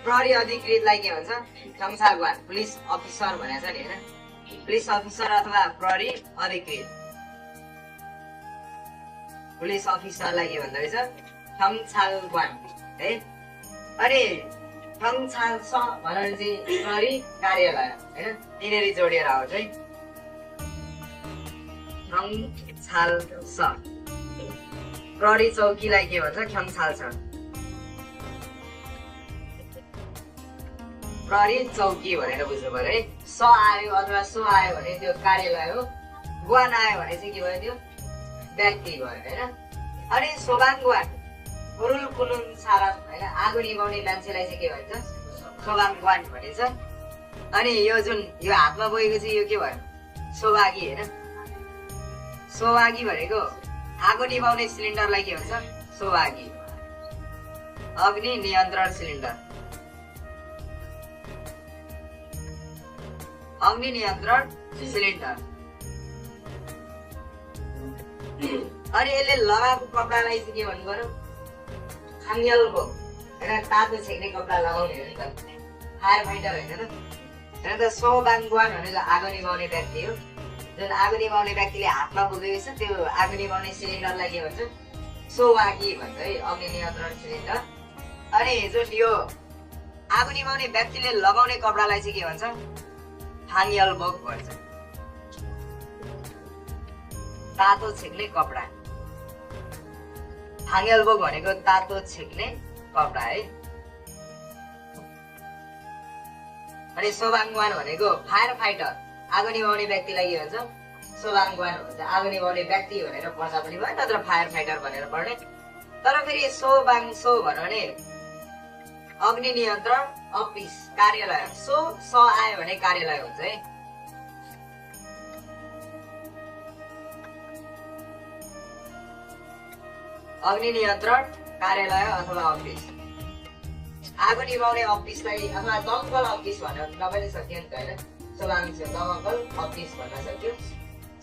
प्रहरी अधिकृतलाई के भन्छ खम्सालगवान पुलिस अफिसर भनेको छ नि होइन पुलिस अफिसर अथवा प्रहरी अधिकृत पुलिस अफिसरलाई के भन्दो रहेछ खम्सालगवान है अनि खम्साल स भनेर चाहिँ प्रहरी कार्यालय होइन यिनीहरू जोडिएर आउँछ है खम्साल स प्रहरी चौकीलाई के भन्छ खम्साल छ प्रहरी चौकी भनेर बुझ्नु पर्यो है स आयो अथवा सो आयो भने त्यो कार्यालय हो गुवान आयो भने चाहिँ के भयो त्यो व्यक्ति भयो होइन अनि सोबाङ गुवान हुरुल कुनुन सारा होइन आगो निभाउने मान्छेलाई चाहिँ के भन्छ सोबाङ गुवान भनिन्छ अनि यो जुन यो हातमा बोकेको चाहिँ यो के भयो सोभागी होइन सोभागी भनेको आगो निभाउने सिलिन्डरलाई के भन्छ सोभागी अग्नि नियन्त्रण सिलिन्डर अग्नि नियन्त्रण सिलिन्डर अनि यसले लगाएको कपडालाई चाहिँ के भन्नु पर्यो खाङ्गेलको होइन तातो छेक्ने कपडा लगाउने हो नि त फायर फाइटर होइन त सोबाङ गुवान भनेको आगो निभाउने व्यक्ति हो जुन आगो निभाउने व्यक्तिले हातमा बोकेको छ त्यो आगो निभाउने सिलिन्डरलाई के भन्छ सोवागी भन्छ है अग्नि नियन्त्रण सिलिन्डर अनि जुन यो आगो निभाउने व्यक्तिले लगाउने कपडालाई चाहिँ के भन्छ हाङ्गेलबोक भन्छ तातो छेक्ने कपडा हाङ्गेलबोक भनेको तातो छेक्ने कपडा है अनि सोबाङवान भनेको फायर फाइटर आगो निभाउने व्यक्तिलाई के भन्छ सोबाङवान भन्छ आगो निभाउने व्यक्ति भनेर पढ्दा पनि भयो नत्र फायर फाइटर भनेर पढ्ने तर फेरि सोबाङ सो भन्यो भने अग्नि नियन्त्रण अफिस कार्यालय सो स आयो भने कार्यालय हुन्छ है अग्नि नियन्त्रण कार्यालय अथवा अफिस आगो निभाउने अफिसलाई अथवा दमकल अफिस भन्न नपनि सक्यो नि त होइन सोबाङ दमकल अफिस भन्न सक्यो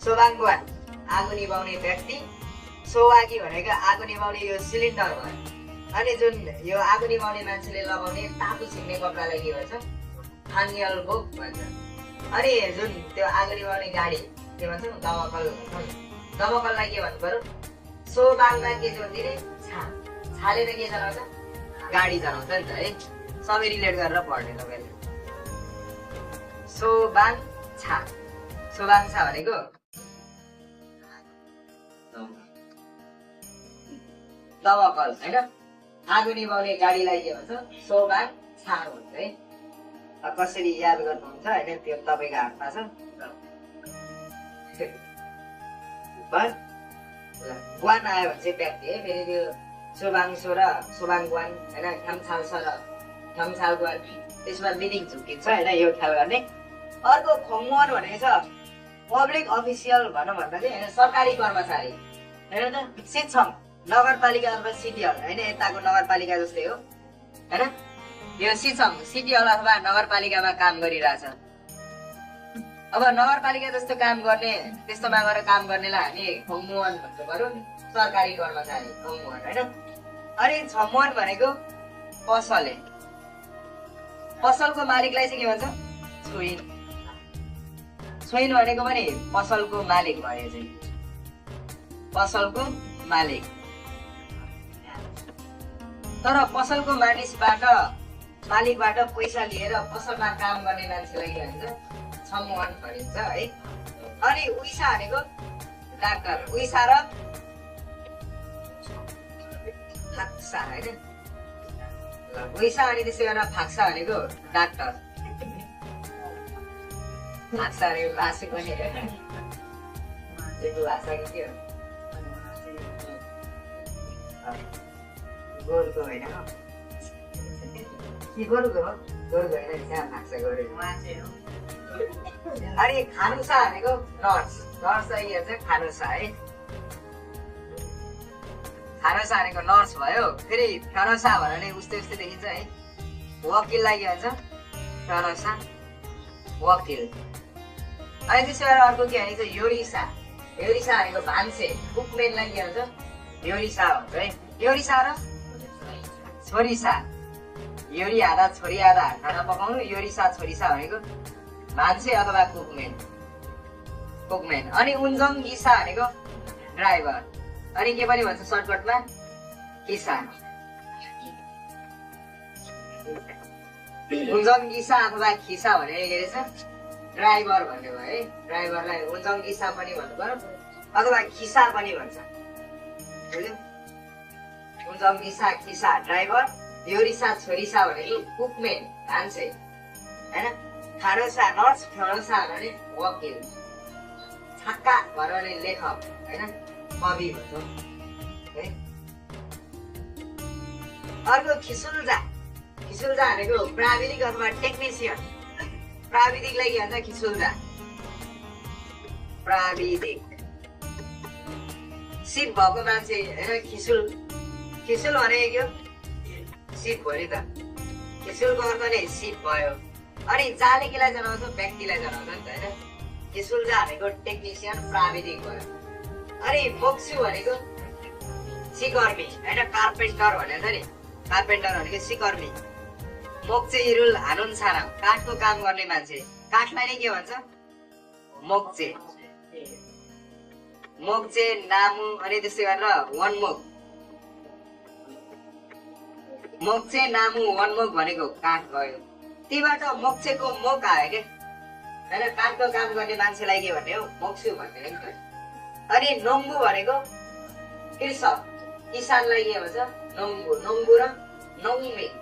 सोबाङवान आगो निभाउने व्यक्ति सोवागी भनेको आगो निभाउने यो सिलिन्डर भयो अनि जुन यो आगो निभाउने मान्छेले लगाउने तातो छिक्ने कपडालाई के भन्छ हाङ्गेलबोक भन्छ अनि जुन त्यो आगो निभाउने गाडी के भन्छ दमकल भन्छ दमकललाई के भन्नु पर्यो सोबाङमा के जोडिदिने छाले त के चलाउँछ गाडी चलाउँछ नि त है सबै रिलेट गरेर पढ्ने तपाईँले सोबाङ छा भनेको दमकल होइन आगो निभाउने गाडीलाई के भन्छ सोबाङ छा भन्छ है कसरी याद गर्नुहुन्छ होइन त्यो तपाईँको हातमा छ गुवान आयो भने चाहिँ व्यक्ति है फेरि त्यो सोबाङसो र सोबाङ गुवान होइन खम्छाल स र खम्छाल गुवान त्यसमा मिनिङ झुकिन्छ होइन यो ख्याल गर्ने अर्को खोङमुवान भनेको छ पब्लिक अफिसियल भनौँ भन्दा चाहिँ होइन सरकारी कर्मचारी हेर्नु त शिक्षक नगरपालिका अथवा सिटी हल होइन यताको नगरपालिका जस्तै हो होइन यो शिक्षक सिटी हल अथवा नगरपालिकामा काम गरिरहेछ अब नगरपालिका जस्तो काम गर्ने त्यस्तोमा गएर काम गर्नेलाई हामी खोङमुवान भन्नु पर्यो सरकारी कर्मचारी खोङमुवान होइन अनि छमुवान भनेको पसले पसलको मालिकलाई चाहिँ के भन्छ छोइन छोइन भनेको पनि पसलको मालिक भयो चाहिँ पसलको मालिक तर पसलको मालिकबाट पैसा लिएर पसलमा काम गर्ने मान्छेलाई के भन्छ छमुवान भनिन्छ है अनि उइसा भनेको डाक्टर उइसा र फाक्सा होइन उइसा अनि त्यसै गरेर फाक्सा भनेको डाक्टर भाषा रे भाषा पनि त्यो भाषा के हो गोरुको होइन के गोरुको हो गोरुको होइन त्यहाँ भाषा गोरु अनि खानुसा भनेको नर्स नर्स के भन्छ खानुसा है खानुसा भनेको नर्स भयो फेरि खानुसा भने उस्तै उस्तै देखिन्छ है वकिललाई के भन्छ खानुसा वकिल अनि त्यसै गरेर अर्को के भनिन्छ योरिसा योरिसा भनेको भान्से कुकमेनलाई के भन्छ योरिसा भन्छ है योरिसा र छोरिसा योरी आधा छोरी आधा खाना पकाउनु योरिसा छोरिसा भनेको भान्से अथवा कुकमेन अनि उन्जङ गिसा भनेको ड्राइभर अनि के पनि भन्छ सर्टकटमा किसान उन्जङ गिसा अथवा खिसा भनेको के रहेछ ड्राइभर भन्ने भयो है ड्राइभरलाई उन्जङ गिसा पनि भन्नु पर्यो अथवा खिसा पनि भन्छ बुझ्यो उन्जङ गिसा खिसा ड्राइभर योरिसा छोरिसा भनेको कुकमेन भान्से होइन खारोसा नर्स ठरोसा भने वकिल छक्का भनेर लेखक होइन कवि भन्छौँ है अर्को खिसुल्जा खिसुल्जा भनेको प्राविधिक अथवा टेक्निसियन प्राविधिकलाई के भन्छ खिसुल्जा प्राविधिक सिप भएको मान्छे होइन खिसुल खिसुल भनेको सिप हो नि त खिसुलको अर्थ नै सिप भयो अनि जाले केलाई जनाउँछ व्यक्तिलाई जनाउँछ नि त होइन खिसुल्जा भनेको टेक्निसियन प्राविधिक भयो अनि मोक्सु भनेको सिकर्मी होइन कार्पेन्टर भनेको छ नि कार्पेन्टर भनेको सिकर्मी मोक्चे इरुल हानुन छाना काठको काम गर्ने मान्छे काठलाई नै के भन्छ मोक्चे मोक्चे नामु अनि त्यसै गरेर वनमुख मोक्चे नामु वनमुख भनेको काठ भयो तीबाट मोक्चेको मोक आयो के होइन काठको काम गर्ने मान्छेलाई के भन्ने हो मोक्सु भन्ने अनि नोङ्गु भनेको कृषक किसानलाई के भन्छ नोङ्गु नोङ्गु र नोङ्मिन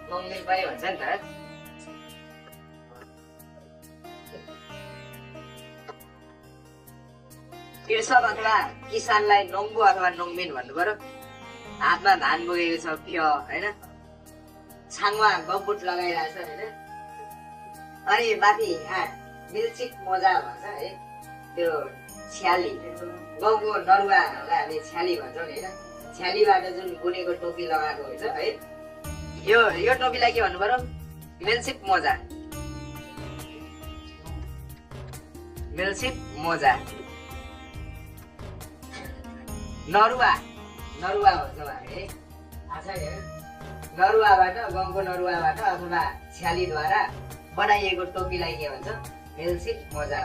नोङ्मिन पनि भन्छ नि त कृषक अथवा किसानलाई नोङ्गु अथवा नोङ्मिन भन्नु पर्यो हातमा धान बोकेको छ फ्य होइन छाङमा गम्बुट लगाइरहेछ होइन अनि माथि मिल्चिक मोजा भन्छ है त्यो छ्याली गाउँको नरुवाहरूलाई हामी छ्याली भन्छौँ नि होइन छ्यालीबाट जुन बुनेको टोपी लगाएको हुन्छ है यो टोपीलाई के भन्नु पर्यो मिल्चिक मोजा मिल्चिक मोजा नरुवा नरुवा भन्छौँ हामी है नरुवाबाट गाउँको नरुवाबाट अथवा छ्यालीद्वारा बनाइएको टोपीलाई के भन्छ मिल्चिक मोजा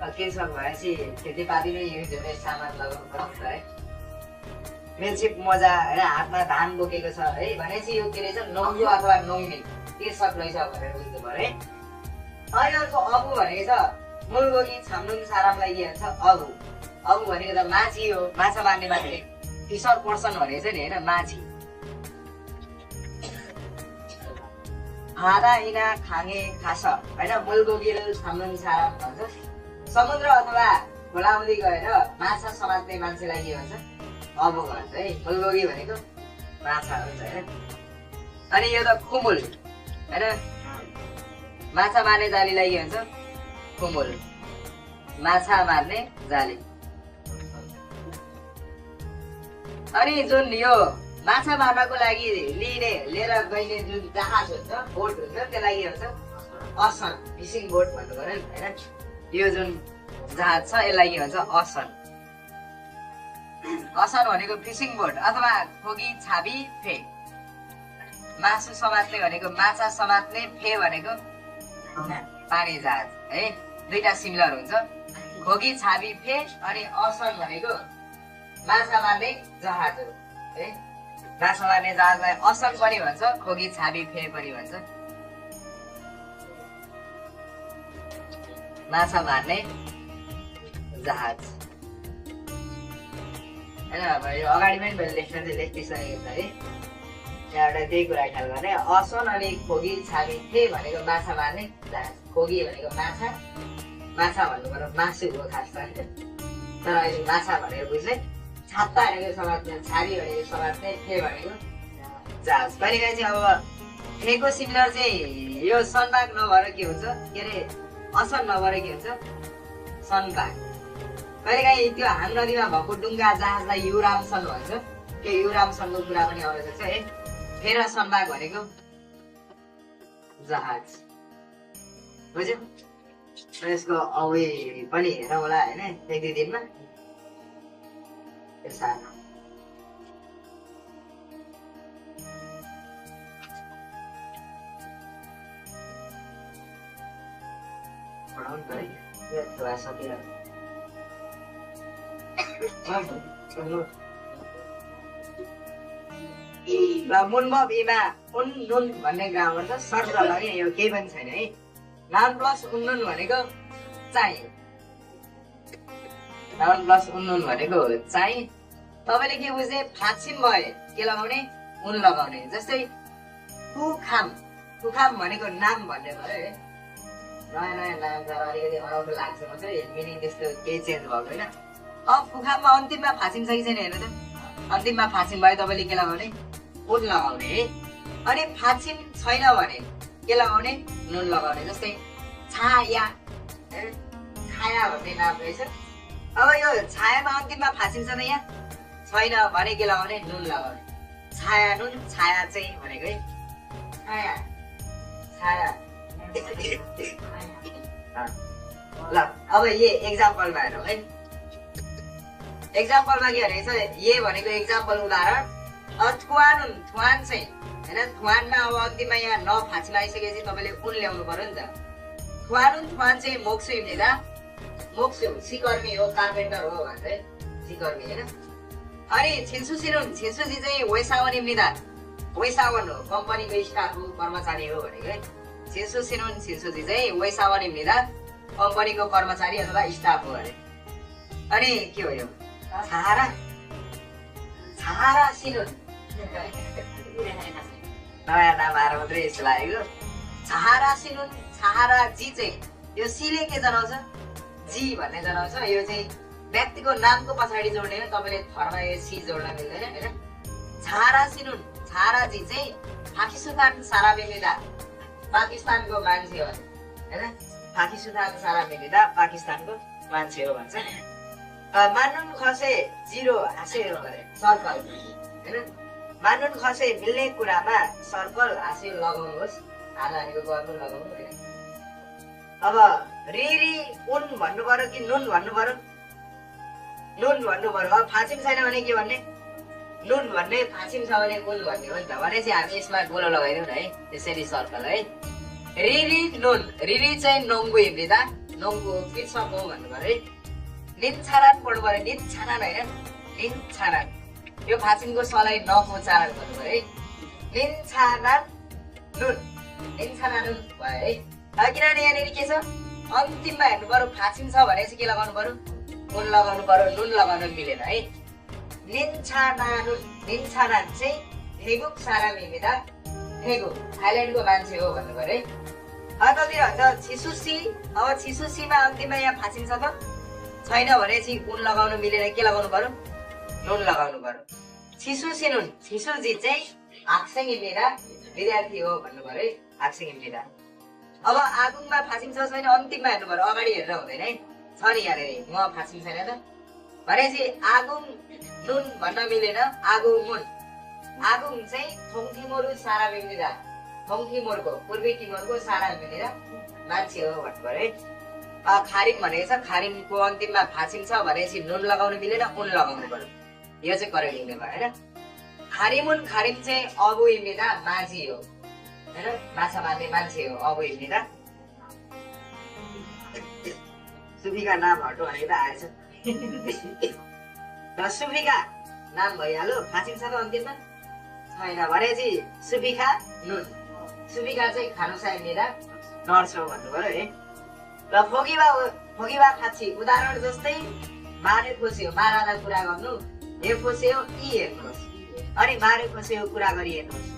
कृषक भएपछि खेतीपातीमै युज हुने सामान लगाउनु पर्छ है मिल्चिक मोजा होइन हातमा धान बोकेको छ है भनेपछि यो के रहेछ नोङ्गु अथवा नोङ्मिन कृषक रहेछ भनेर बुझ्नु पर्यो है अनि अर्को अबु भनेको छ मुलगोगी छाम्नुङ सारामलाई के भन्छ अबु अबु भनेको त माछी हो माछा मार्ने मान्छे फिसर पर्सन भनेको छ नि होइन माछी हादा इना खाङे खास होइन मुलगोगी छाम्नुङ साराम भन्छ समुद्र अथवा खोलाउँदै गएर माछा समात्ने मान्छेलाई के भन्छ अबु भन्छ है मुलगोगी भनेको माछा हुन्छ होइन अनि यो त खुमुल होइन माछा मार्ने जालीलाई के भन्छ कुमुल माछा मार्ने जाली अनि जुन यो माछा मार्नको लागि लिएर गइने जुन जहाज हुन्छ बोट हुन्छ त्यसलाई के भन्छ असन फिसिङ बोट भन्नु पर्यो नि होइन यो जुन जहाज छ यसलाई के भन्छ असन असन भनेको फिसिङ बोट अथवा खोगी छाबी फे मासु समात्ने भनेको माछा समात्ने फे भनेको पानी जहाज है दुईटा सिमिलर हुन्छ खोगी छाबी फे अनि असन भनेको माछा मार्ने जहाज हो है माछा मार्ने जहाजलाई असन पनि भन्छ खोगी छाबी फे पनि भन्छ माछा मार्ने जहाज होइन अब यो अगाडि पनि मैले लेख्न चाहिँ लेखिसकेको छ है त्यहाँबाट त्यही कुरा ख्याल गर्ने असन अनि खोगी छाबी फे भनेको माछा मार्ने जहाज खोगी भनेको माछा माछा भन्नु पर्यो मासु हो खास तर अहिले माछा भनेर बुझ्ने छाप्ता भनेको समात्ने छाबी भनेको समात्ने फे भनेको जहाज कहिलेकाहीँ चाहिँ अब फेको सिमिलर चाहिँ यो सनबाग नभएर के हुन्छ के अरे असन नभएर के हुन्छ सनबाग कहिलेकाहीँ त्यो हाङ नदीमा भएको डुङ्गा जहाजलाई युरामसन भन्छ त्यो युरामसनको कुरा पनि आउन सक्छ है फेर सनबाग भनेको जहाज बुझ्यो यसको अवे पनि हेरौँ होला होइन एक दुई दिनमा सानो पढाउनु पर्यो सकिरह मुनबब इमा उन नुन भन्ने ग्रामर छ सर्ट लगाउने यो केही पनि छैन है नाउन प्लस उन्नुन भनेको चाहिँ नाउन प्लस उन्नुन भनेको चाहिँ तपाईँले के बुझ्ने फाछिम भए के लगाउने उन लगाउने जस्तै खुखाम भनेको नाम भन्ने भयो है नयाँ नयाँ नाम छ अलिकति अराउन्ड लाग्छ म चाहिँ मिनिङ त्यस्तो केही चेन्ज भएको होइन अब खुखाममा अन्तिममा फाछिम छ कि छैन हेर्नु त अन्तिममा फाछिम भयो तपाईँले के लगाउने उन लगाउने है अनि फाछिम छैन भने के लगाउने नुन लगाउने जस्तै छाया छाया भन्ने नाम रहेछ अब यो छायामा अन्तिममा फाछिम छ त यहाँ छैन भने के लगाउने नुन लगाउने छाया नुन छाया चाहिँ भनेको है छाया छाया ल अब ये एक्जाम्पलमा हेरौँ है एक्जाम्पलमा के भनेको छ ये भनेको एक्जाम्पल उदाहरण थुवानुन थुवान चाहिँ होइन थुवानमा अब अन्तिममा यहाँ न फाँसीमा आइसकेपछि तपाईँले उन ल्याउनु पर्यो नि त थुवानुन थुवान चाहिँ मोक्सु इम्लिँदा मोक्सु सिकर्मी हो कार्पेन्टर हो भन्छ है सिकर्मी होइन अनि छिन्सुसिनुन छिन्सुजी चाहिँ वैसावन इम्लिँदा वैसावन हो कम्पनीको स्टाफ हो कर्मचारी हो भनेको है छिन्सुसिनुन छिन्सुजी चाहिँ वैसावन इम्लिँदा कम्पनीको कर्मचारी अथवा स्टाफ हो अरे अनि के हो यो छारा छारा सिनुन नयाँ नाम आएर मात्रै यस्तो लागेको छहारा सिनुन छहारा जी चाहिँ यो सीले के जनाउँछ जी भन्ने जनाउँछ यो चाहिँ व्यक्तिको नामको पछाडि जोड्ने हो तपाईँले थरमा यो सी जोड्न मिल्दैन होइन छहारा सिनुन छहारा जी चाहिँ पाकिस्तान सारा मिलिदा पाकिस्तानको मान्छे हो होइन पाकिस्तान सारा मिलिदा पाकिस्तानको मान्छे हो भन्छ मानुन खसे जिरो हाँसे हो भने सर्कल होइन मानुन खसे मिल्ने कुरामा सर्कल हाँसे लगाउनुहोस् हालेको गर्नु लगाउनु होइन अब रि उन भन्नु पर्यो कि नुन भन्नु पर्यो नुन भन्नु पर्यो अब फाँसिम छैन भने के भन्ने नुन भन्ने फाँसिम छ भने उन भन्ने हो नि त भनेपछि हामी यसमा गोलो लगाइदिउँ न है त्यसरी सर्कल है रि नुन रि चाहिँ नोङ्गु हिँड्दा नोङ्गु कृषक हो भन्नु पर्यो है निन्छारान पढ्नु पर्यो निन्छारान होइन निन्छारान यो फाँसिमको सलाई नको उच्चारण गर्नु पर्यो है निन्छारान नुन निन्छारान नुन भयो है किनभने यहाँनिर के छ अन्तिममा हेर्नु पर्यो फाँसिम छ भने चाहिँ के लगाउनु पर्यो उन लगाउनु पर्यो नुन लगाउनु मिलेन है निन्छानानुन निन्छानान चाहिँ फेगुक सारा मिमिदा फेगु थाइल्यान्डको मान्छे हो भन्नु पर्यो है कतितिर भन्छ छिसुसी अब छिसुसीमा अन्तिममा यहाँ फाँसिम छ त छैन भने चाहिँ उन लगाउनु मिलेन के लगाउनु पर्यो नुन लगाउनु पर्यो छिसुसी नुन छिसुजी चाहिँ आक्सेङ इम्लिदा विद्यार्थी हो भन्नु पर्यो है आक्सेङ इम्लिदा अब आगुङमा फासिङ छ छैन अन्तिममा हेर्नु पर्यो, अगाडि हेरेर हुँदैन है। छ नि यहाँनिर म फासिङ छैन त भनेपछि आगुङ नुन भन्न मिलेन, आगुमुन। आगुङ चाहिँ थोङथिमोरु सारा मिमिरा, थोङथिमोरको पूर्वी तिमोरको सारा मिमिरा मान्छे हो भन्नु पर्यो है। खारिङ भनेको छ, खारिङको अन्तिममा फासिङ छ भनेपछि नुन लगाउनु मिलेन, उन लगाउनु पर्यो। यो चाहिँ करेक्ट हुने भयो होइन। खारिमुन खारिङ चाहिँ अबु इमिदा माझी हो होइन, माछा मार्ने मान्छे हो अबु इमिदा। सुफीका नामहरू भनेर आएछ र सुफीका नाम भइहाल्यो। फासिङ छ त अन्तिममा छैन भनेपछि सुफीका नुन, सुफीका चाहिँ खानु चाहिएरा नर्स हो भन्नु पर्यो है। र फोकिबा खाची उदाहरण जस्तै मारे खोस्यो, मारालाई कुरा गर्नु, हे खोस्यो यी हेर्नुहोस्, अनि मारे खोस्यो कुरा गरी हेर्नुहोस्।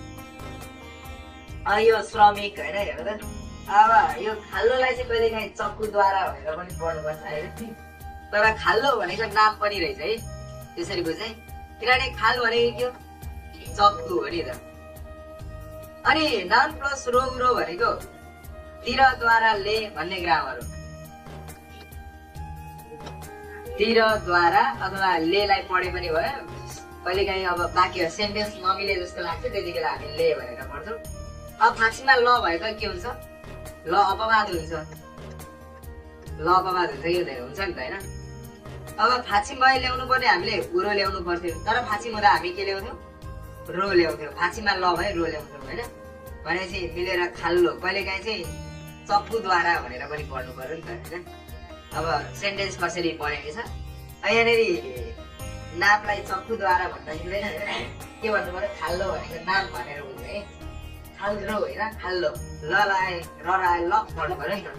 यो श्रमिक होइन, हेर्नु त अब यो खाल्लोलाई चाहिँ कहिले काहीँ चक्कुद्वारा भनेर पनि पढ्नुपर्छ होइन। तर खाल्लो भनेको नाम पनि रहेछ है, त्यसरी बुझ्छ। किनभने खाल भनेको के हो, चक्कु हो नि त। अनि नाम प्लस रोग रो भनेको तिरद्वारा ले भन्ने ग्रामर हो। तिरद्वारा अथवा लेलाई पढे पनि भयो, कहिले काहीँ अब वाक्य सेन्टेन्स नमिले जस्तो लाग्छ त्यति बेला हामी ले भनेर पढ्छौँ। अब फाँसीमा ल भएको के हुन्छ, ल अपवाद हुन्छ, ल अपवाद हुन्छ कि हुँदैन, हुन्छ नि त होइन। अब फाँसीमा ल्याउनु पर्ने हामीले उरो ल्याउनु पर्थ्यो, तर फाँसी हुँदा हामी के ल्याउँथ्यौँ, रो ल्याउँथ्यौँ। फाँसीमा ल भए रो ल्याउँथ्यौँ होइन। भनेपछि मिलेर खाल्लो, कहिले काहीँ चाहिँ चक्कुद्वारा भनेर पनि पढ्नु पर्यो नि त होइन। अब सेन्टेन्स कसरी पढेको छ, यहाँनिर नामलाई चक्कुद्वारा भन्दा मिल्दैन, के भन्नु पर्यो, खाल्लो भनेको नाम भनेर बुझ्नु है। खाल्रो होइन, खाल्लो, ल लाए र लाए ल पढ्नु पर्यो नि त।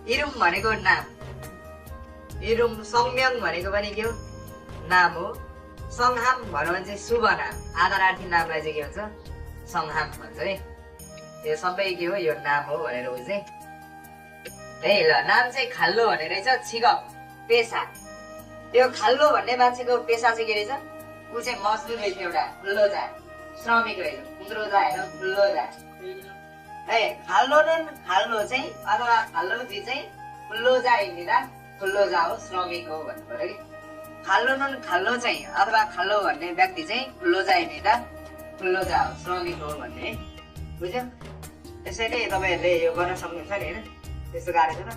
इरुम भनेको नाम, इरुम। संम्यङ भनेको पनि के हो, नाम हो। सङ्घाम भन्यो भने चाहिँ शुभ नाम, आदरार्थी नामलाई चाहिँ के भन्छ, सङ्घाम भन्छ है। यो सबै के हो, यो नाम हो भनेर बुझ्ने है। ल नाम चाहिँ खाल्लो भन्ने रहेछ, छिग पेसा। त्यो खाल्लो भन्ने मान्छेको पेसा चाहिँ के रहेछ, ऊ चाहिँ मजदुर रहेछ, एउटा खुल्लो जा श्रमिक रहेछ, कुन्द्रो जा होइन, खुल्लो जा है। खाल्लो नुन खाल्लो चाहिँ अथवा खाल्लोजी चाहिँ खुल्लो जा हिँड्दा खुल्लो जा हो, श्रमिक हो भन्नु पर्यो कि। खाल्लो नुन खाल्लो चाहिँ अथवा खाल्लो भन्ने व्यक्ति चाहिँ खुल्लो जा हिँड्दा खुल्लो जा हो, श्रमिक हो भन्ने बुझ्यो। त्यसैले तपाईँहरूले यो गर्न सक्नुहुन्छ नि होइन, त्यस्तो गाह्रो छ त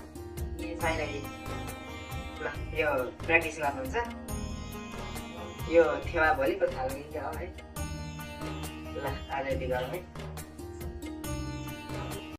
छैन। ल यो प्र्याक्टिस गर्नुहुन्छ, यो थेवा भोलिको थाल्नु है। ल आज यति गरौँ है।